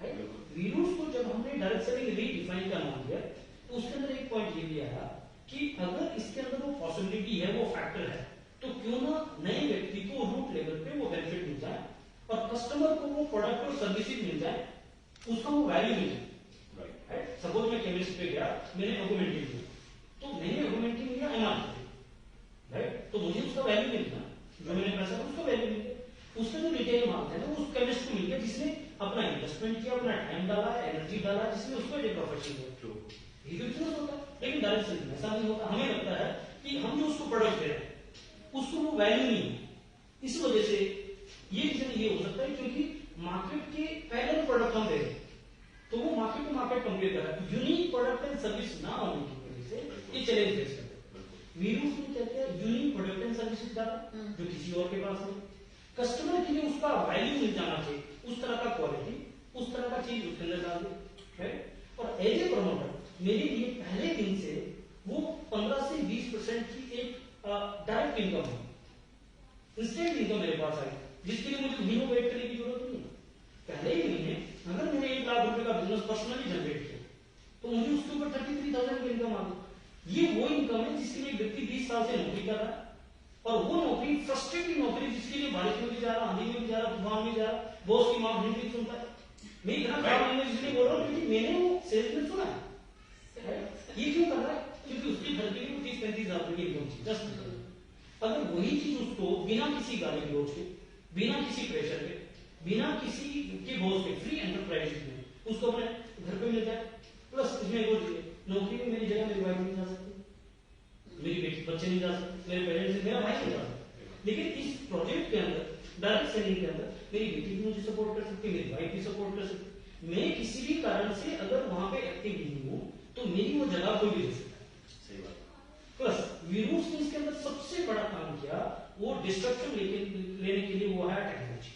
है। वीरूस को जब हमने डायरेक्ट सेलिंग रीडिफाइन करना दिया तो उसके अंदर एक पॉइंट ये भी आया कि अगर इसके अंदर वो पॉसिबिलिटी है, वो फैक्टर है, तो क्यों ना नए व्यक्ति को रूट लेवल पे वो बेनिफिट मिल जाए और कस्टमर को वो प्रोडक्ट और सर्विसेज मिल जाए, उसका वो वैल्यू मिल जाए। सपोज मैं केमिस्ट पे गया, मैंने ऑगमेंटिंग किया, तो मैंने ऑगमेंटिंग लिया एमआरपी, राइट, तो मुझे उसका वैल्यू मिलता, जो मैंने पैसा था उसका वैल्यू मिल गया। उसका जो रिटेल माल है ना वो उस केमिस्ट को मिल गया जिसने अपना इन्वेस्टमेंट किया, अपना टाइम डाला, एनर्जी डाला, जिसमें उसको एक प्रोफेशन हुआ। ये तो बिजनेस होता है, लेकिन डायरेक्ट सेलिंग में ऐसा नहीं होता। हमें लगता है कि हम जो उसको प्रोडक्ट दे रहे हैं उसको वो वैल्यू नहीं है। इस वजह से ये रीजन ये हो सकता है क्योंकि मार्केट के पहले प्रोडक्ट हम दे रहे हैं, तो वो मार्केट टू मार्केट कंपेयर कर रहा है। यूनिक प्रोडक्ट एंड सर्विस ना होने की वजह से ये चैलेंज फेस करते हैं। वीरूस में कहते हैं यूनिक प्रोडक्ट एंड सर्विसेज डाला जो किसी और के पास नहीं, कस्टमर के लिए उसका वैल्यू मिल जाना चाहिए, उस तरह का क्वालिटी, उस तरह का चीज उसके अंदर डाल दी। और एज ए प्रमोटर मेरे लिए पहले दिन से वो 15 से 20% की एक डायरेक्ट इनकम है, इंस्टेंट इनकम मेरे पास आई, जिसके लिए मुझे महीनों वेट करने की जरूरत नहीं है। पहले ही महीने अगर मैंने 1 लाख रुपए का बिजनेस पर्सनली जनरेट किया तो मुझे उसके ऊपर 33,000 की इनकम आ गई। ये वो इनकम है जिसके लिए व्यक्ति 20 साल से नौकरी कर रहा है, और वो नौकरी फ्रस्ट्रेटिंग नौकरी जिसके लिए बारिश में भी जा रहा, आंधी में भी जा रहा, तूफान में जा रहा, बॉस की मां भी सुनता है। मैं इतना खराब लैंग्वेज इसलिए बोल रहा हूँ क्योंकि मैंने वो सेल्स में सुना है। ये क्यों कर रहा है? क्योंकि उसके घर के लिए 30-35 हजार की इनकम थी। जस्ट अगर वही चीज उसको बिना किसी गाली गलौज के, बिना किसी प्रेशर के, बिना किसी के बॉस के, फ्री एंटरप्राइज में उसको अपने घर पे मिल जाए, प्लस इसमें वो नौकरी में मेरी जगह मेरी वाइफ नहीं जा सकती, मेरी बेटी बच्चे नहीं जा सकते, मेरे पेरेंट्स मेरा भाई नहीं जा सकता। लेकिन इस प्रोजेक्ट के अंदर डायरेक्ट सेलिंग के अंदर मेरी बेटी भी मुझे सपोर्ट कर सकती है, मेरी वाइफ भी सपोर्ट कर सकती। मैं किसी भी कारण से अगर वहां पे एक्टिव नहीं हूं तो मेरी वो जगह कोई भी ले सकता है। सही बात। प्लस वीरूस ने इसके अंदर सबसे बड़ा काम किया, वो डिस्ट्रक्शन लेने के लिए वो है टेक्नोलॉजी।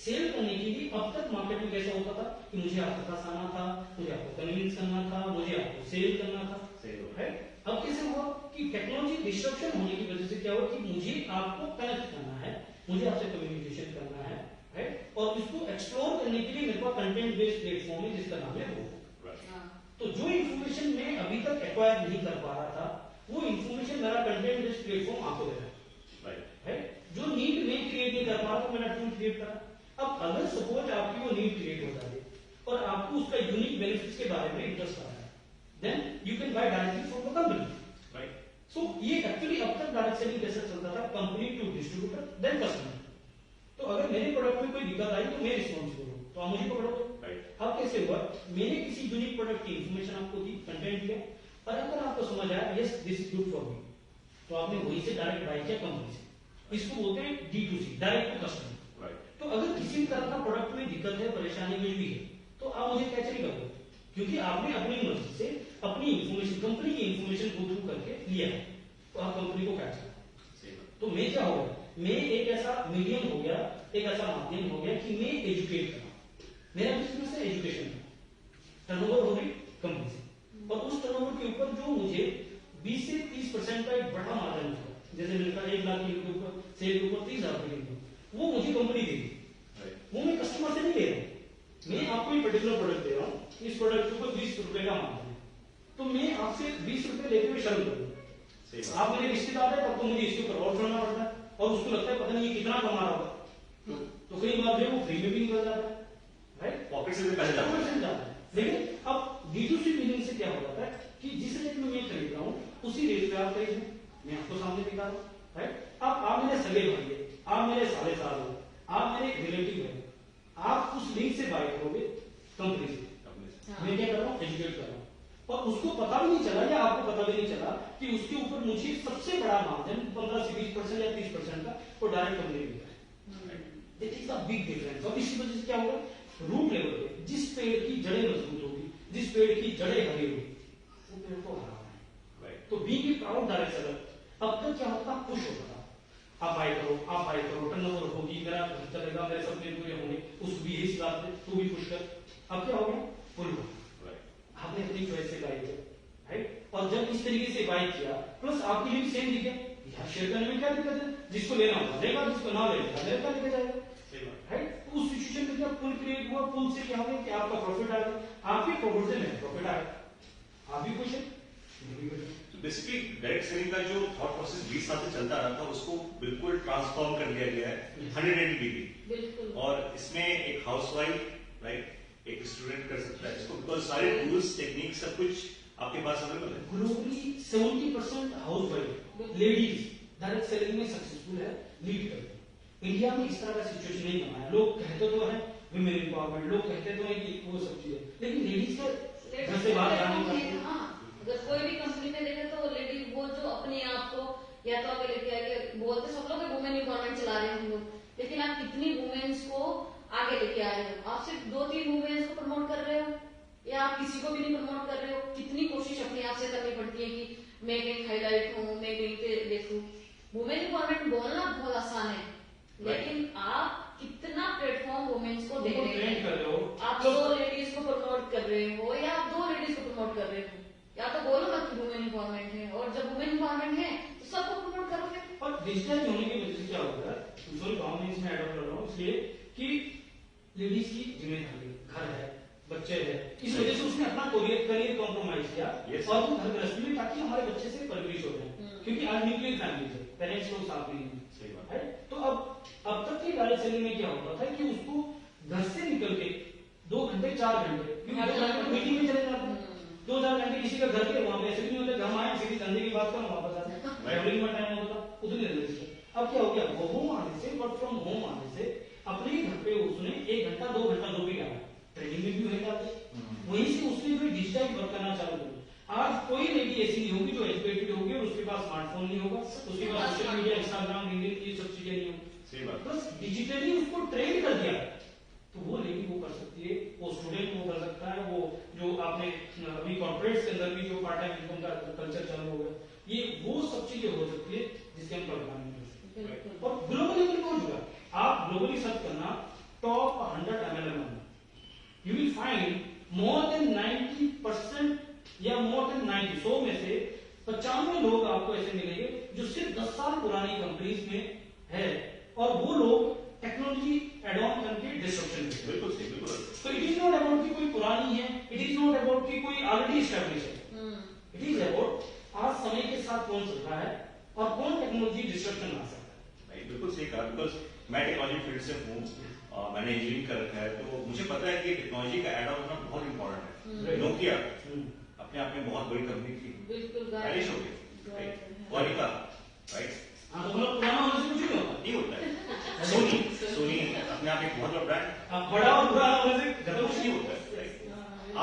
सेल करने के लिए अब तक मार्केट में कैसा होता था कि मुझे आपके पास आना था, मुझे आपको कन्विंस करना था, मुझे आपको सेल करना था, है। अब कैसे हुआ कि टेक्नोलॉजी डिस्ट्रप्शन होने की वजह से क्या हुआ कि मुझे आपको कनेक्ट करना है, मुझे आपसे कम्युनिकेशन करना है, और इसको एक्सप्लोर करने के लिए मेरे पास कंटेंट बेस्ड प्लेटफॉर्म है जिसका नाम है वो। तो जो इंफॉर्मेशन मैं अभी तक एक्वायर नहीं कर पा रहा था वो इंफॉर्मेशन मेरा कंटेंट बेस्ड प्लेटफॉर्म आपको दे रहा है। जो नीड मैं क्रिएट नहीं कर पा रहा तो मैंने टूल क्रिएट करा। अब अगर सपोज आपकी वो नीड क्रिएट हो जाए और आपको उसका यूनिक बेनिफिट्स के बारे में इंटरेस्ट आ रहा है, then you can buy directly from the company, right. So ये एक्चुअली अब तक डायरेक्ट सेलिंग कैसे चलता था, company to distributor then customer. तो अगर मेरे प्रोडक्ट में कोई दिक्कत आई तो मैं रिस्पॉन्सिबल हूं, तो आप मुझे पकड़ोगे, राइट। अब कैसे हुआ, मैंने किसी यूनिक प्रोडक्ट की इंफॉर्मेशन आपको दी, कंटेंट दिया, और अगर आपको समझ आया yes this is good for me, तो आपने वहीं से डायरेक्ट बाय किया कंपनी से। इसको बोलते हैं D2C, डायरेक्ट टू कस्टमर। तो अगर किसी भी तरह का प्रोडक्ट में दिक्कत है, परेशानी कुछ भी है, तो आप मुझे कैच नहीं करोगे, क्योंकि आपने अपनी मर्जी से अपनी इंफॉर्मेशन, कंपनी की इंफॉर्मेशन गो थ्रू करके लिया है, तो आप कंपनी को कैच करो। तो मैं क्या हो गया, मैं एक ऐसा मीडियम हो गया, एक ऐसा माध्यम हो गया कि मैं एजुकेट करा। मेरा बिजनेस है एजुकेशन का, टर्नओवर हो गई कंपनी से, और उस टर्नओवर के ऊपर जो मुझे 20 से 30% का एक बड़ा मार्जिन होगा, जैसे मैंने कहा 1 लाख के ऊपर सेल के ऊपर 30,000 रुपए की, वो मुझे कंपनी देगी, वो मैं कस्टमर से नहीं ले रहा हूं। मैं आपको एक पर्टिकुलर प्रोडक्ट दे रहा हूं, इस प्रोडक्ट के ऊपर 20 रुपए का मार्जिन है, तो मैं आपसे 20 रुपए लेके हुए शर्म करूंगा, सही बात। आप मेरे रिश्तेदार है तब तो मुझे इसके ऊपर और छोड़ना पड़ता है, और उसको लगता है पता नहीं ये कितना कमा रहा होगा, तो कई बार जो है वो फ्री में भी निकल जाता है, राइट? पॉकेट से भी पैसे जाते हैं। लेकिन अब D2C बिजनेस से क्या हो जाता है कि जिस रेट में मैं खरीद रहा हूँ उसी रेट पे आप खरीद लें, मैं आपको सामने दिखा रहा हूँ, राइट? अब आप मेरे सगे भाई है, आप मेरे साले साल हो, आप मेरे रिलेटिव है, आप उस लिंक से बाय करोगे कंपनी से, हाँ। मैं क्या कर रहा हूँ, एजुकेट कर रहा हूँ, और उसको पता भी नहीं चला या आपको पता भी नहीं चला कि उसके ऊपर मुझे सबसे बड़ा मार्जिन 15 से 20% या 30% का वो डायरेक्ट कंपनी मिल रहा है। This is the big difference. और इसी वजह से क्या होगा, रूट लेवल पे जिस पेड़ की जड़ें मजबूत होगी, जिस पेड़ की जड़ें हरी होगी, वो पेड़ को हरा है। तो being a proud direct seller, अब तक क्या होता, पुश होता था, आप बाय करो, आप बाय करो, टर्नओवर होगी, मेरा घर चलेगा, मेरे सपने पूरे होंगे, उसको भी यही सिखाते थे, तू भी पुश कर। अब क्या हो गया, पुल हो, आपने अपनी चॉइस से बाय किया, राइट? और जब इस तरीके से बाय किया, प्लस आपके लिए भी सेम दिखे, यार शेयर करने में क्या दिक्कत है, जिसको लेना होगा लेगा, जिसको ना लेगा मेरे क्या लेके जाएगा, राइट? तो उस सिचुएशन में क्या पुल क्रिएट हुआ, पुल से क्या हो गया कि आपका प्रॉफिट आएगा, आपके प्रॉफिट से मेरा प्रॉफिट आएगा, आप भी खुश है, मैं भी खुश हूं। बेसिकली डायरेक्ट सेलिंग का जो थॉट प्रोसेस 20 साल से चलता रहा था उसको बिल्कुल ट्रांसफॉर्म कर दिया गया है 180 डिग्री। बिल्कुल। और इसमें एक हाउसवाइफ, राइट, एक स्टूडेंट कर सकता है इसको, बिकॉज सारे टूल्स टेक्निक सब कुछ आपके पास अवेलेबल है। Globally 70% house wife ladies direct selling में सक्सेसफुल है, लीड करती है। इंडिया में इस तरह का सिचुएशन नहीं बना है। लोग कहते तो है विमेन एम्पावरमेंट, लोग कहते तो है कि वो सब चीजें, लेकिन लेडीज का घर से बाहर जाने का, हाँ, अगर कोई भी कंपनी में देखे तो लेडी वो जो अपने आप को या तो आगे लेके आगे, बोलते सब लोग वुमेन एम्पावरमेंट चला रहे हैं हम लोग, लेकिन आप कितनी वुमेन्स को आगे लेके आ रहे हो? आप सिर्फ 2-3 वुमेन्स को प्रमोट कर रहे हो या आप किसी को भी नहीं प्रमोट कर रहे हो? कितनी कोशिश अपने आप से करनी पड़ती है कि मैं कहीं हाईलाइट हूँ, मैं कहीं पे देखूं। वुमेन एम्पावरमेंट बोलना बहुत आसान है, लेकिन आप कितना प्लेटफॉर्म वुमेन्स को दे रहे ट्रेंड कर हैं? रहे हो आप 100 लेडीज को प्रमोट कर रहे हो या आप 2 लेडीज को प्रमोट कर रहे हो? या तो बोलो ना कि वुमेन एम्पावरमेंट है, और जब वुमेन एम्पावरमेंट है तो सबको प्रमोट करोगे। और डिजिटल होने की वजह से क्या होता है, सॉरी गाँव में इसमें एड कर रहा हूँ इसलिए कि लेडीज की जिम्मेदारी, घर है, बच्चे है, इस वजह से उसने अपना करियर कॉम्प्रोमाइज किया और वो घर गृहस्थी में, ताकि हमारे बच्चे से परवरिश हो जाए, क्योंकि आज न्यूक्लियर फैमिली है, पेरेंट्स लोग साथ नहीं है, सही बात है। तो अब तक की डायरेक्ट सेलिंग में क्या होता था कि उसको घर से निकल के 2 घंटे 4 घंटे, क्योंकि 2 घंटे मीटिंग में चले जाते हैं, 2-4 घंटे किसी का घर के वहां पे ऐसे भी नहीं होते, हम आए सीधी धंधे की बात करें वापस आते हैं, ट्रैवलिंग में टाइम होता उतनी देर से। अब क्या हो गया, वो होम आने से, वर्क फ्रॉम होम आने से अपने ही घर पे उसने 1 घंटा 2 घंटा जो भी करा, ट्रेनिंग में भी हो जाते, वहीं से उसने जो डिजिटल वर्क करना चालू किया। आज कोई लेडी ऐसी नहीं होगी जो एजुकेटेड होगी और उसके पास स्मार्टफोन नहीं होगा, उसके पास सोशल मीडिया, इंस्टाग्राम, लिंक्डइन, ये सब चीजें नहीं होगी, सही बात। बस डिजिटली उसको ट्रेन कर दिया, तो वो लेडी वो कर सकती है, वो स्टूडेंट वो कर सकता है, वो जो आपने अभी कॉर्पोरेट्स के अंदर भी जो पार्ट टाइम इनकम का कल्चर चालू हो गया, ये वो सब चीजें हो सकती है जिसके हम कल्पना नहीं कर सकते। और ग्लोबल लेवल पे हो चुका, आप ग्लोबली सर्च करना top 100 MLM, you will find more than 90% या मोर देन 100 में से 95 लोग आपको ऐसे मिलेंगे जो सिर्फ 10 साल पुरानी कंपनीज में है, और वो लोग टेक्नोलॉजी एड ऑन करके डिस्ट्रप्शन करते हैं। बिल्कुल सही, बिल्कुल। तो इट इज नॉट अबाउट कि कोई पुरानी है, इट इज नॉट अबाउट कि कोई ऑलरेडी एस्टैब्लिश है, इट इज अबाउट आज समय के साथ कौन चल रहा है और कौन टेक्नोलॉजी डिस्ट्रप्शन ला सकता है। बिल्कुल सही कहा, बिकॉज मैं टेक्नोलॉजी फील्ड से हूँ, मैंने इंजीनियरिंग कर रखा है, तो मुझे पता है कि टेक्नोलॉजी का एड ऑन होना बहुत इंपॉर्टेंट है। नोकिया अपने आप में बहुत बड़ी कंपनी थी, बिल्कुल वैनिश हो गई, वानिका, राइट, हाँ, तो मतलब पुराना होने से कुछ नहीं होता, नहीं होता है। सोनी अपने आप एक बहुत बड़ा ब्रांड, बड़ा और पुराना होने से खत्म कुछ नहीं होता है, राइट।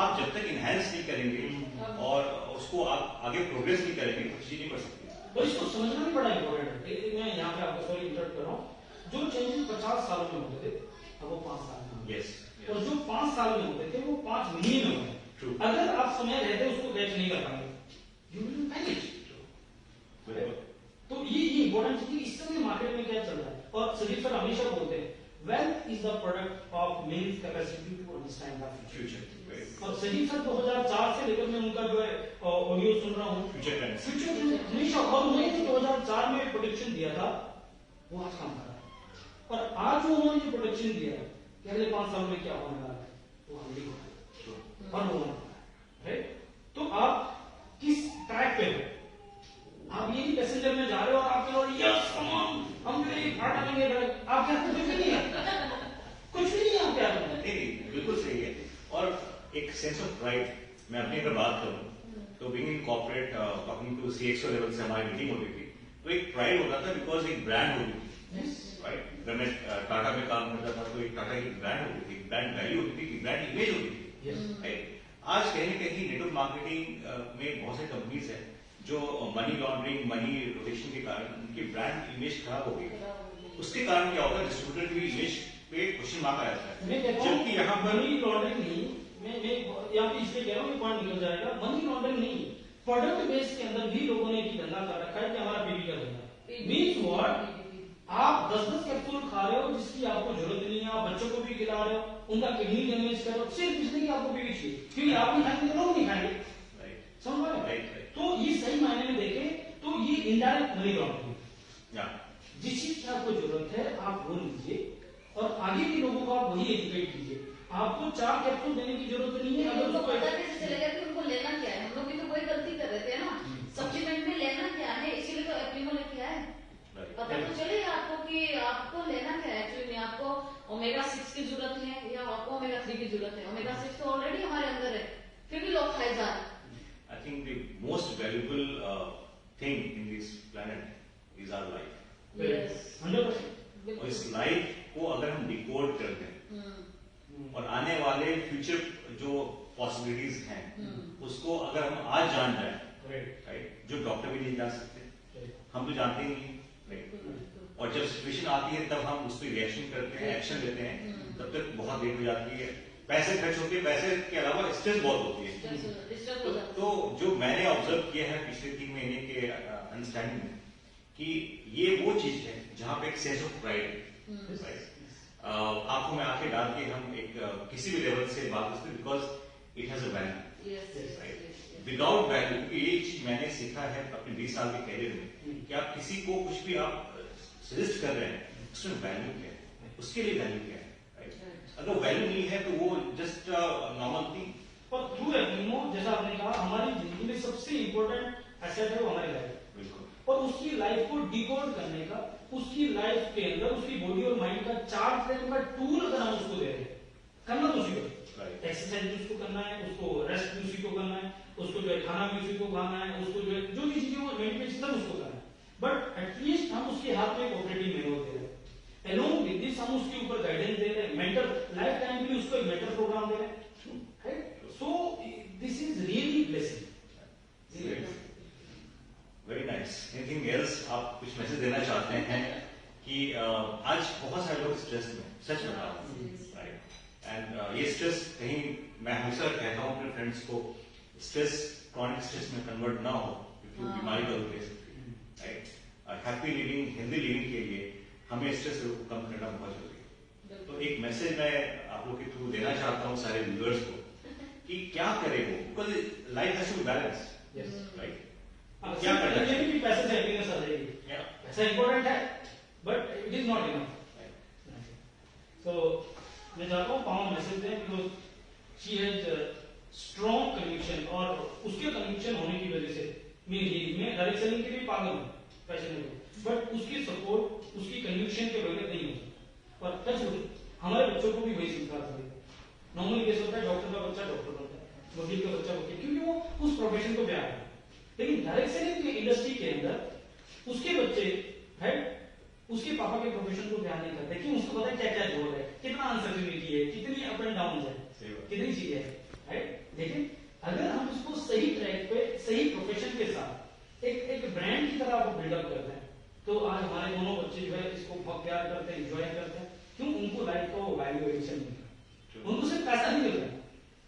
आप जब तक इनहेंस नहीं करेंगे और उसको आप आगे प्रोग्रेस नहीं करेंगे तो चीज नहीं कर सकते। और इसको समझना भी बड़ा इंपॉर्टेंट है। मैं यहाँ पे आपको सॉरी इंटरप्ट कर रहा हूँ, जो चेंजेस 50 सालों में होते थे अब वो 5 साल में होते हैं। यस, और जो 5 साल में होते थे वो 5 महीने में होते True. हैं। अगर आप समय रहते उसको कैच नहीं कर पाएंगे, यू विल मैनेज। तो ये इंपॉर्टेंट चीज, इस समय मार्केट में क्या चल रहा है। और संदीप सर हमेशा बोलते हैं wealth is the product of men's capacity to understand the future. और संदीप सर 2004 से लेकर मैं उनका जो है ऑडियो सुन रहा हूँ, फ्यूचर हमेशा, और उन्होंने जो 2004 में प्रोडिक्शन दिया था वो आज काम कर रहा है। और आज जो उन्होंने जो प्रोडिक्शन दिया है कि अगले 5 साल में क्या होने वाला है, वो हम भी और वो होना है। तो आप किस ट्रैक पे हो, आप ये पैसेंजर में जा रहे हो और आप कहो यस कम ऑन, हम जो ये फाड़ डालेंगे, आप क्या कुछ भी नहीं है, कुछ भी नहीं है आप क्या करें? नहीं, बिल्कुल सही है। और एक सेंस ऑफ प्राइड, मैं अपनी अगर बात करूं तो being in corporate, talking to CXO level से हमारी मीटिंग होती थी, तो एक प्राइड होता था बिकॉज एक ब्रांड होती थी, राइट। जब मैं टाटा में काम करता था तो एक टाटा की ब्रांड होती थी, ब्रांड वैल्यू होती थी, ब्रांड इमेज होती थी, राइट। आज कहीं न कहीं नेटवर्क मार्केटिंग में बहुत सारी कंपनीज है जो मनी लॉन्ड्रिंग, मनी रोटेशन के कारण उनकी ब्रांड इमेज खराब हो गई। उसके कारण क्या होता है, डिस्ट्रीब्यूटर की इमेज पे क्वेश्चन मार्क आ जाता है, जबकि यहाँ पर मनी लॉन्ड्रिंग नहीं, मैं यहाँ पे इसलिए कह रहा हूँ कि पॉइंट निकल जाएगा, मनी लॉन्ड्रिंग नहीं, प्रोडक्ट बेस के अंदर भी लोगों ने एक धंधा कर रखा है कि हमारा पीवी का धंधा मीन्स व्हाट, आप 10-10 कैप्सूल खा रहे हो जिसकी आपको जरूरत नहीं है, आप बच्चों को भी खिला रहे हो, उनका किडनी डैमेज कर रहे हो, सिर्फ इसलिए कि आपको पीवी चाहिए, क्योंकि आप नहीं खाएंगे तो लोग नहीं खाएंगे, समझ रहे हो? तो ये सही मायने में देखें तो ये इनडायरेक्ट मनी लॉन्ड्रिंग, जिस चीज की आपको जरूरत है आप वो लीजिए और आगे भी लोगों को आप वही एजुकेट कीजिए। आपको 4 कैप्सूल देने की जरूरत नहीं है, अगर उनको उसको पता कैसे चलेगा कि उनको लेना क्या है? हम लोग भी तो वही गलती कर रहे थे ना, सप्लीमेंट में लेना क्या है, इसीलिए तो एप्रीमो लेके आए। पता तो चलेगा आपको कि आपको लेना क्या है एक्चुअली में, आपको ओमेगा 6 की जरूरत है या आपको ओमेगा 3 की जरूरत है। ओमेगा 6 तो ऑलरेडी हमारे अंदर है, फिर भी लोग खाए जा रहे हैं। I think the most valuable thing in this planet is our life. Yes. 100%। और इस लाइफ को अगर हम डिकोड कर दें और आने वाले फ्यूचर जो पॉसिबिलिटीज हैं उसको अगर हम आज जान जाए, राइट, जो डॉक्टर भी नहीं जान सकते, हम तो जानते ही नहीं, राइट। और जब सिचुएशन आती है तब हम उस पर रिएक्शन करते हैं, एक्शन लेते हैं, तब तक बहुत लेट हो जाती है, पैसे खर्च होते हैं, पैसे के अलावा स्ट्रेस बहुत होती है। तो जो मैंने ऑब्जर्व किया है पिछले 3 महीने के अंडरस्टैंडिंग में कि ये वो चीज है जहां पे एक सेंस ऑफ प्राइड है। आपको मैं आके डाल के हम एक किसी भी लेवल से बात करते because it has a value. Without value, ये चीज मैंने सीखा है अपने 20 साल के कैरियर में कि आप किसी को कुछ भी आप सजेस्ट कर रहे हैं उसमें वैल्यू क्या है, उसके लिए वैल्यू क्या है, राइट। अगर वैल्यू नहीं है तो वो जस्ट नॉर्मल थिंग। और थ्रू एप्रीमो जैसा आपने कहा हमारी जिंदगी में सबसे इंपॉर्टेंट एसेट है वो हमारी लाइफ, और उसकी लाइफ को डिकोड करने का, उसकी लाइफ के अंदर उसकी बॉडी और माइंड का चार्ट करने का टूल अगर हम उसको दे रहे हैं, करना तो उसी को, एक्सरसाइज भी उसको करना है, उसको रेस्ट भी उसी को करना है, उसको जो है खाना भी उसी को खाना है, उसको जो है जो भी चीजें वो मेडिटेशन सब उसको करना है, बट एटलीस्ट हम उसके हाथ में एक ऑपरेटिंग मैनुअल दे रहे हैं। अलोंग विद दिस हम उसके ऊपर गाइडेंस दे रहे हैं, मेंटर लाइफ टाइम के लिए उसको एक मेंटर प्रोग्राम दे रहे हैं, right. So this is really blessing. Very nice. Anything else, आप कुछ मैसेज देना चाहते हैं कि आज बहुत सारे लोग स्ट्रेस में, सच बताओ, राइट, एंड ये स्ट्रेस कहीं, मैं हमेशा कहता हूँ अपने फ्रेंड्स को, स्ट्रेस क्रॉनिक स्ट्रेस में कन्वर्ट ना हो क्योंकि बीमारी का रूप ले सकती है, right. Happy living, healthy living के लिए हमें स्ट्रेस को कम करना बहुत जरूरी है। तो एक मैसेज मैं आप लोग के थ्रू देना चाहता हूँ सारे व्यूअर्स को कि क्या करें वो, because life has to balance, right. क्या करना चाहिए कि पैसे से हैप्पीनेस आ जाएगी, पैसा इंपॉर्टेंट है but it is not enough. So मैं चाहता हूँ पावन मैसेज दें because she has strong conviction, और उसके कन्विक्शन होने की वजह से मैं डायरेक्ट सेलिंग के लिए पागल हूँ, पैसे नहीं, बट उसकी सपोर्ट, उसकी कन्विक्शन के बगैर नहीं हो सकता। और टच हमारे बच्चों को भी वही सिखा सकते। नॉर्मल केस होता है डॉक्टर का बच्चा डॉक्टर बनता है, वकील का बच्चा वकील, क्योंकि वो उस प्रोफेशन को प्यार है। लेकिन डायरेक्ट सेलिंग की इंडस्ट्री के अंदर उसके बच्चे है उसके पापा के प्रोफेशन को ध्यान नहीं करते कि उसको पता है क्या क्या जोड़ है, कितना अनसर्टेनिटी है, कितनी अप एंड डाउन है, कितनी चीजें है, राइट। लेकिन अगर हम उसको सही ट्रैक पे सही प्रोफेशन के साथ एक ब्रांड की तरह आपको बिल्डअप करते हैं, तो आज हमारे दोनों बच्चे जो है इसको बहुत प्यार करते हैं, एंजॉय करते हैं। क्यों? उनको लाइफ का वैल्यू एडिशन मिल रहा है, उनको सिर्फ पैसा नहीं मिल रहा है,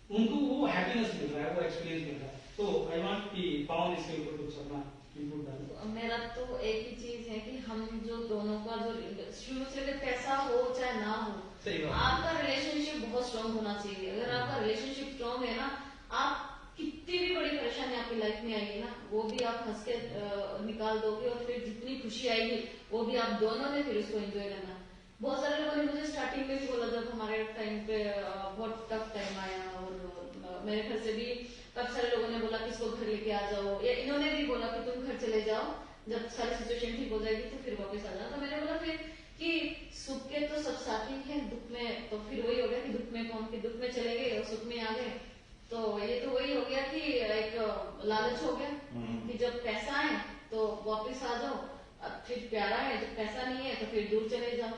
उनको वो हैप्पीनेस मिल रहा है, वो एक्सपीरियंस मिल रहा है। तो आई वांट कि पावन इसके ऊपर कुछ अपना इनपुट डालें। मेरा तो एक ही चीज है कि हम जो दोनों का जो शुरू से लेकर पैसा हो चाहे ना हो, आपका रिलेशनशिप बहुत स्ट्रांग होना चाहिए। अगर आपका रिलेशनशिप स्ट्रांग है ना, आप कितनी भी बड़ी परेशानी आपकी लाइफ में आएगी ना, वो भी आप हंस के निकाल दोगे, और फिर जितनी खुशी आएगी वो भी आप दोनों ने फिर उसको एंजॉय करना। बहुत सारे लोगों ने मुझे स्टार्टिंग में भी बोला, जब हमारे टाइम पे बहुत टफ टाइम आया, और मेरे घर से भी काफी सारे लोगों ने बोला कि इसको घर लेके आ जाओ, या इन्होंने भी बोला कि तुम घर चले जाओ, जब सारी सिचुएशन ठीक हो जाएगी तो फिर वापस आ जाना। तो मैंने बोला फिर कि सुख के तो सब साथी हैं, दुख में तो फिर वही हो गया कि दुख में कौन, कि दुख में चले गए और सुख में आ गए। तो ये तो वही हो गया कि एक लालच हो गया कि जब पैसा है तो वापस आ जाओ, अब फिर प्यारा है, जब पैसा नहीं है तो फिर दूर चले जाओ।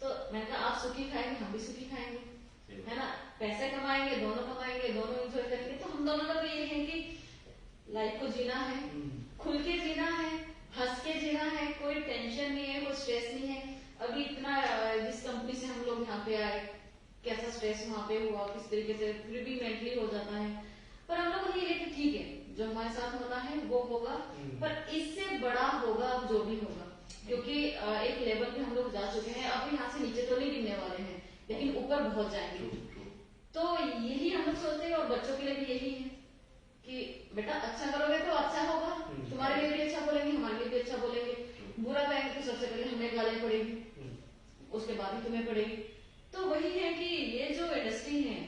तो मैंने कहा आप सुखी खाएंगे, हम भी सुखी खाएंगे, है ना, पैसे कमाएंगे, दोनों एंजॉय करेंगे। तो हम दोनों का भी ये है कि लाइफ को जीना है, खुल के जीना है, हंस के जीना है, कोई टेंशन नहीं है, कोई स्ट्रेस नहीं है। अभी इतना जिस कंपनी से हम लोग यहाँ पे आए, कैसा स्ट्रेस वहाँ पे हुआ, किस तरीके से फिर भी मेंटली हो जाता है। पर हम लोग ये है कि ठीक है, जो हमारे साथ होना है वो होगा, पर इससे बड़ा होगा अब जो भी होगा, क्योंकि एक लेवल पे हम लोग जा चुके हैं। अब यहाँ से नीचे तो नहीं गिरने वाले हैं, लेकिन ऊपर बहुत जाएंगे। तो यही हम लोग सोचते हैं, और बच्चों के लिए भी यही है कि बेटा अच्छा करोगे तो अच्छा होगा, तुम्हारे लिए भी अच्छा बोलेंगे, हमारे लिए भी अच्छा बोलेंगे। बुरा कहेंगे तो सबसे पहले हमें गाली पड़ेगी, उसके बाद ही तुम्हें पड़ेगी। तो वही है कि ये जो इंडस्ट्री है,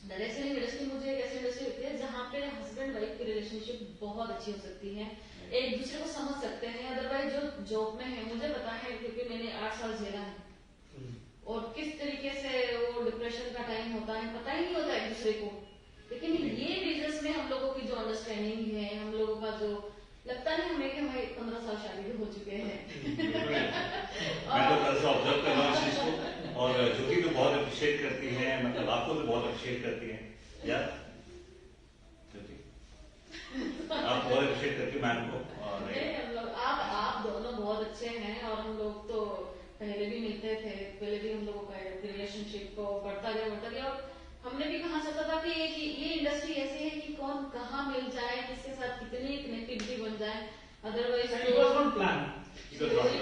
डायरेक्ट सेलिंग इंडस्ट्री मुझे एक ऐसी इंडस्ट्री लगती है जहाँ पे हस्बैंड वाइफ की रिलेशनशिप बहुत अच्छी हो सकती है, एक दूसरे को समझ सकते हैं। अदरवाइज जो जॉब में है, मुझे पता है क्योंकि मैंने 8 साल झेला है, और किस तरीके से वो डिप्रेशन का टाइम होता है, पता ही नहीं होता एक दूसरे को। लेकिन ये बिजनेस में हम लोगों की जो अंडरस्टैंडिंग है, हम लोगों का जो लगता नहीं हमें कि हमारे 15 साल शादी भी हो चुके हैं। मैं तो कल से ऑब्जर्व कर रहा हूँ इस चीज को, और ज्योति तो बहुत अप्रिशिएट करती है, मतलब आपको तो बहुत अप्रिशिएट करती है यार, ज्योति आप बहुत अप्रिशिएट करती है मैम को। हम लोग आप दोनों बहुत अच्छे हैं, और हम लोग तो पहले भी मिलते थे, पहले भी हम लोगों का रिलेशनशिप को बढ़ता गया, और हमने भी कहा चाहता था कि ये इंडस्ट्री ऐसी है कि कौन कहाँ मिल जाए, किसके साथ कितनी कनेक्टिविटी बन जाए। अदरवाइज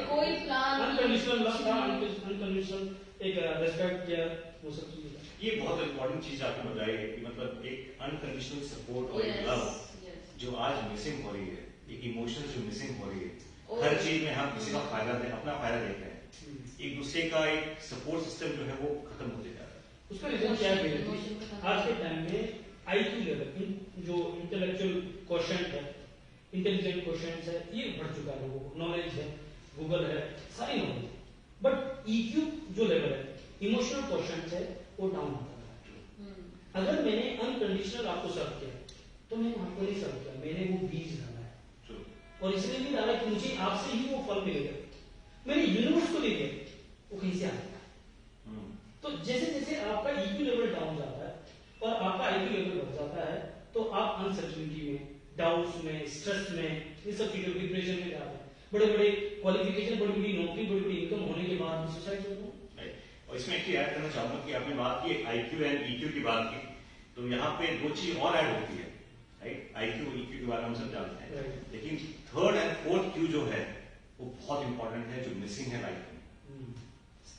कोई प्लान, अनकंडीशनल लव था, अनकंडीशनल एक रेस्पेक्ट केयर, वो सब चीजें। ये बहुत इंपॉर्टेंट चीज आपने बताई है कि मतलब एक अनकंडीशनल सपोर्ट और एक लव जो आज मिसिंग हो रही है, एक इमोशन जो मिसिंग हो रही है। हर चीज में हम किसी का फायदा दे, अपना फायदा देखते हैं, एक दूसरे का एक सपोर्ट सिस्टम जो है वो खत्म होते जा रहा है। उसका रीजन क्या है? आज के टाइम में IQ लेवल, जो इंटेलेक्चुअल क्वेश्चन है, इंटेलिजेंट क्वेश्चन है, ये बढ़ चुका है लोगों को, नॉलेज है, गूगल है, सारी नॉलेज। बट EQ जो लेवल है, इमोशनल क्वेश्चन है, वो डाउन होता है। अगर मैंने अनकंडीशनल आपको सर्व किया तो मैंने आपको नहीं सर्व किया, मैंने वो बीज डाला है, और इसलिए भी डाला कि मुझे आपसे ही वो फल मिलेगा। मैंने यूनिवर्स को दे दिया, वो कहीं से आएगा। तो जैसे जैसे आपका EQ लेवल डाउन जाता है और आपका IQ लेवल बढ़ जाता है, तो आप अनसर्टेनिटी में, डाउट्स में, स्ट्रेस में, ये सब चीजों, डिप्रेशन में जाते हैं। बड़े बड़े क्वालिफिकेशन, बड़ी बड़ी नौकरी, बड़ी बड़ी इनकम होने के बाद भी सुसाइड करते हैं। और इसमें एक ऐड करना चाहूंगा कि आपने बात की IQ एंड EQ की बात की, तो यहाँ पे दो चीज और ऐड होती है, राइट? IQ EQ के बारे में हम सब जानते हैं, लेकिन थर्ड एंड फोर्थ Q जो है वो बहुत इंपॉर्टेंट है, जो मिसिंग है लाइफ में।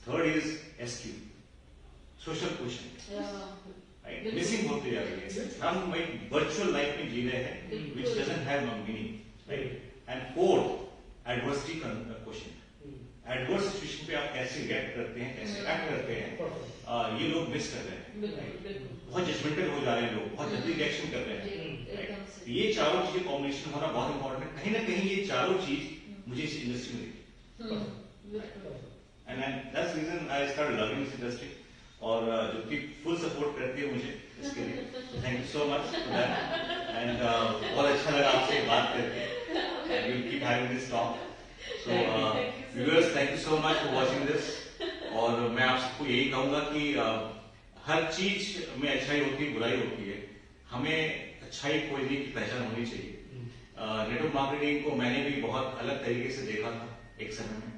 Third is SQ, social question, right? Missing होते जा रही है। हम एक वर्चुअल लाइफ में जी रहे हैं which doesn't have no meaning, right? And fourth, adversity question, adverse situation पे आप कैसे रिएक्ट करते हैं, कैसे एक्ट करते हैं, ये लोग मिस कर रहे हैं। बहुत जजमेंटल हो जा रहे हैं लोग, बहुत जल्दी रिएक्शन कर रहे हैं। ये चारों चीजें कॉम्बिनेशन होना बहुत इंपॉर्टेंट है। कहीं ना कहीं ये चारों चीज मुझे इस इंडस्ट्री में दिखी, and that's reason I start loving this industry, और जो कि फुल सपोर्ट करती है मुझे इसके लिए। Thank you so much for that, and बहुत अच्छा लगा आपसे बात करके, and we will keep having this talk. So, viewers, thank you so much for watching this. और मैं आप सबको यही कहूंगा कि हर चीज में अच्छाई होती है, बुराई होती है, हमें अच्छाई खोजने की पहचान होनी चाहिए। नेटवर्क मार्केटिंग को मैंने भी बहुत अलग तरीके से देखा था एक समय में,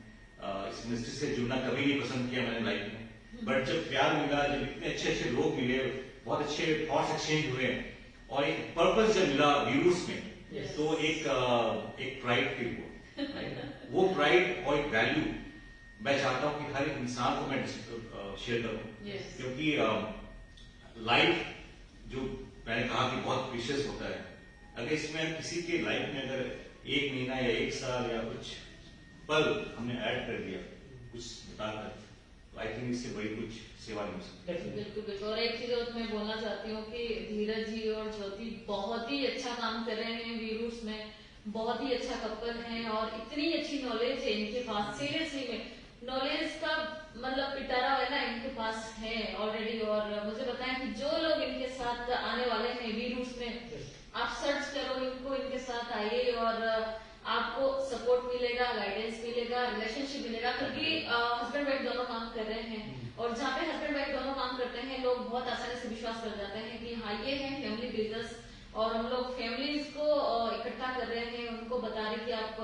इस इंडस्ट्री से जुड़ना कभी नहीं पसंद किया मैंने लाइफ में, बट जब प्यार मिला, जब इतने अच्छे अच्छे लोग मिले, बहुत अच्छे थॉट्स एक्सचेंज हुए, और एक पर्पस जब मिला व्यूअर्स में, तो एक प्राइड फील हुआ। वो प्राइड और एक वैल्यू मैं चाहता हूं कि हर एक इंसान को मैं शेयर करूं, क्योंकि लाइफ जो मैंने कहा कि बहुत प्रीशियस होता है। अगर इसमें किसी के लाइफ में अगर 1 महीना या 1 साल या कुछ पल हमने ऐड कर दिया कुछ बताकर, तो आई थिंक इससे बड़ी कुछ सेवा नहीं हो सकती। बिल्कुल बिल्कुल। और एक चीज और मैं बोलना चाहती हूँ कि धीरज जी और ज्योति बहुत ही अच्छा काम कर रहे हैं वीरूस में, बहुत ही अच्छा कपल है और इतनी अच्छी नॉलेज है इनके पास, सीरियसली में नॉलेज का मतलब पिटारा है ना इनके पास है ऑलरेडी। और मुझे बताएं कि जो लोग इनके साथ आने वाले हैं वी रूट्स में, आप सर्च करो इनको, इनके साथ आइए और आपको सपोर्ट मिलेगा, गाइडेंस मिलेगा, रिलेशनशिप मिलेगा, क्योंकि हस्बैंड वाइफ दोनों काम कर रहे हैं। और जहाँ पे हस्बैंड वाइफ दोनों काम करते हैं लोग बहुत आसानी से विश्वास कर जाते हैं कि हाँ ये है फैमिली बिजनेस और हम लोग फैमिलीज को इकट्ठा कर रहे हैं, उनको बता रहे कि आप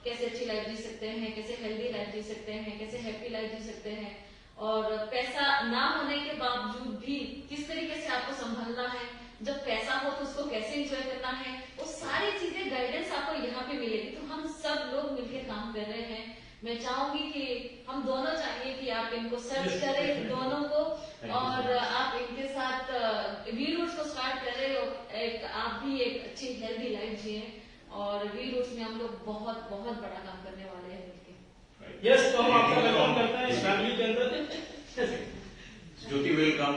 कैसे अच्छी लाइफ जी सकते हैं, कैसे हेल्दी लाइफ जी सकते हैं, कैसे हैप्पी लाइफ जी सकते हैं, और पैसा ना होने के बावजूद भी किस तरीके से आपको संभालना है, जब पैसा हो तो उसको कैसे एंजॉय करना है, वो सारी चीजें गाइडेंस आपको यहाँ पे मिलेगी। तो हम सब लोग मिलकर काम कर रहे हैं। मैं चाहूंगी कि हम दोनों चाहिए कि आप इनको सर्च करें दोनों को और आप इनके साथ वी रूट्स को स्टार्ट करें, एक आप भी एक अच्छी हेल्दी लाइफ जिए और वी रूट्स में हम लोग बहुत बहुत बड़ा काम करने वाले हैं मिलके। यस, तो हम आपका वेलकम करते हैं इस फैमिली के अंदर। ज्योति विल कम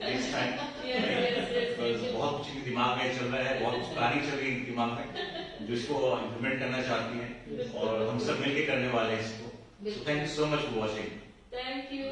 नेक्स्ट टाइम। बहुत कुछ दिमाग में चल रहा है, बहुत कुछ प्लानिंग चल रही है दिमाग में जो इसको इम्प्लीमेंट करना चाहती हैं और हम सब मिलके करने वाले हैं इसको। So thank you so much for watching. Thank you.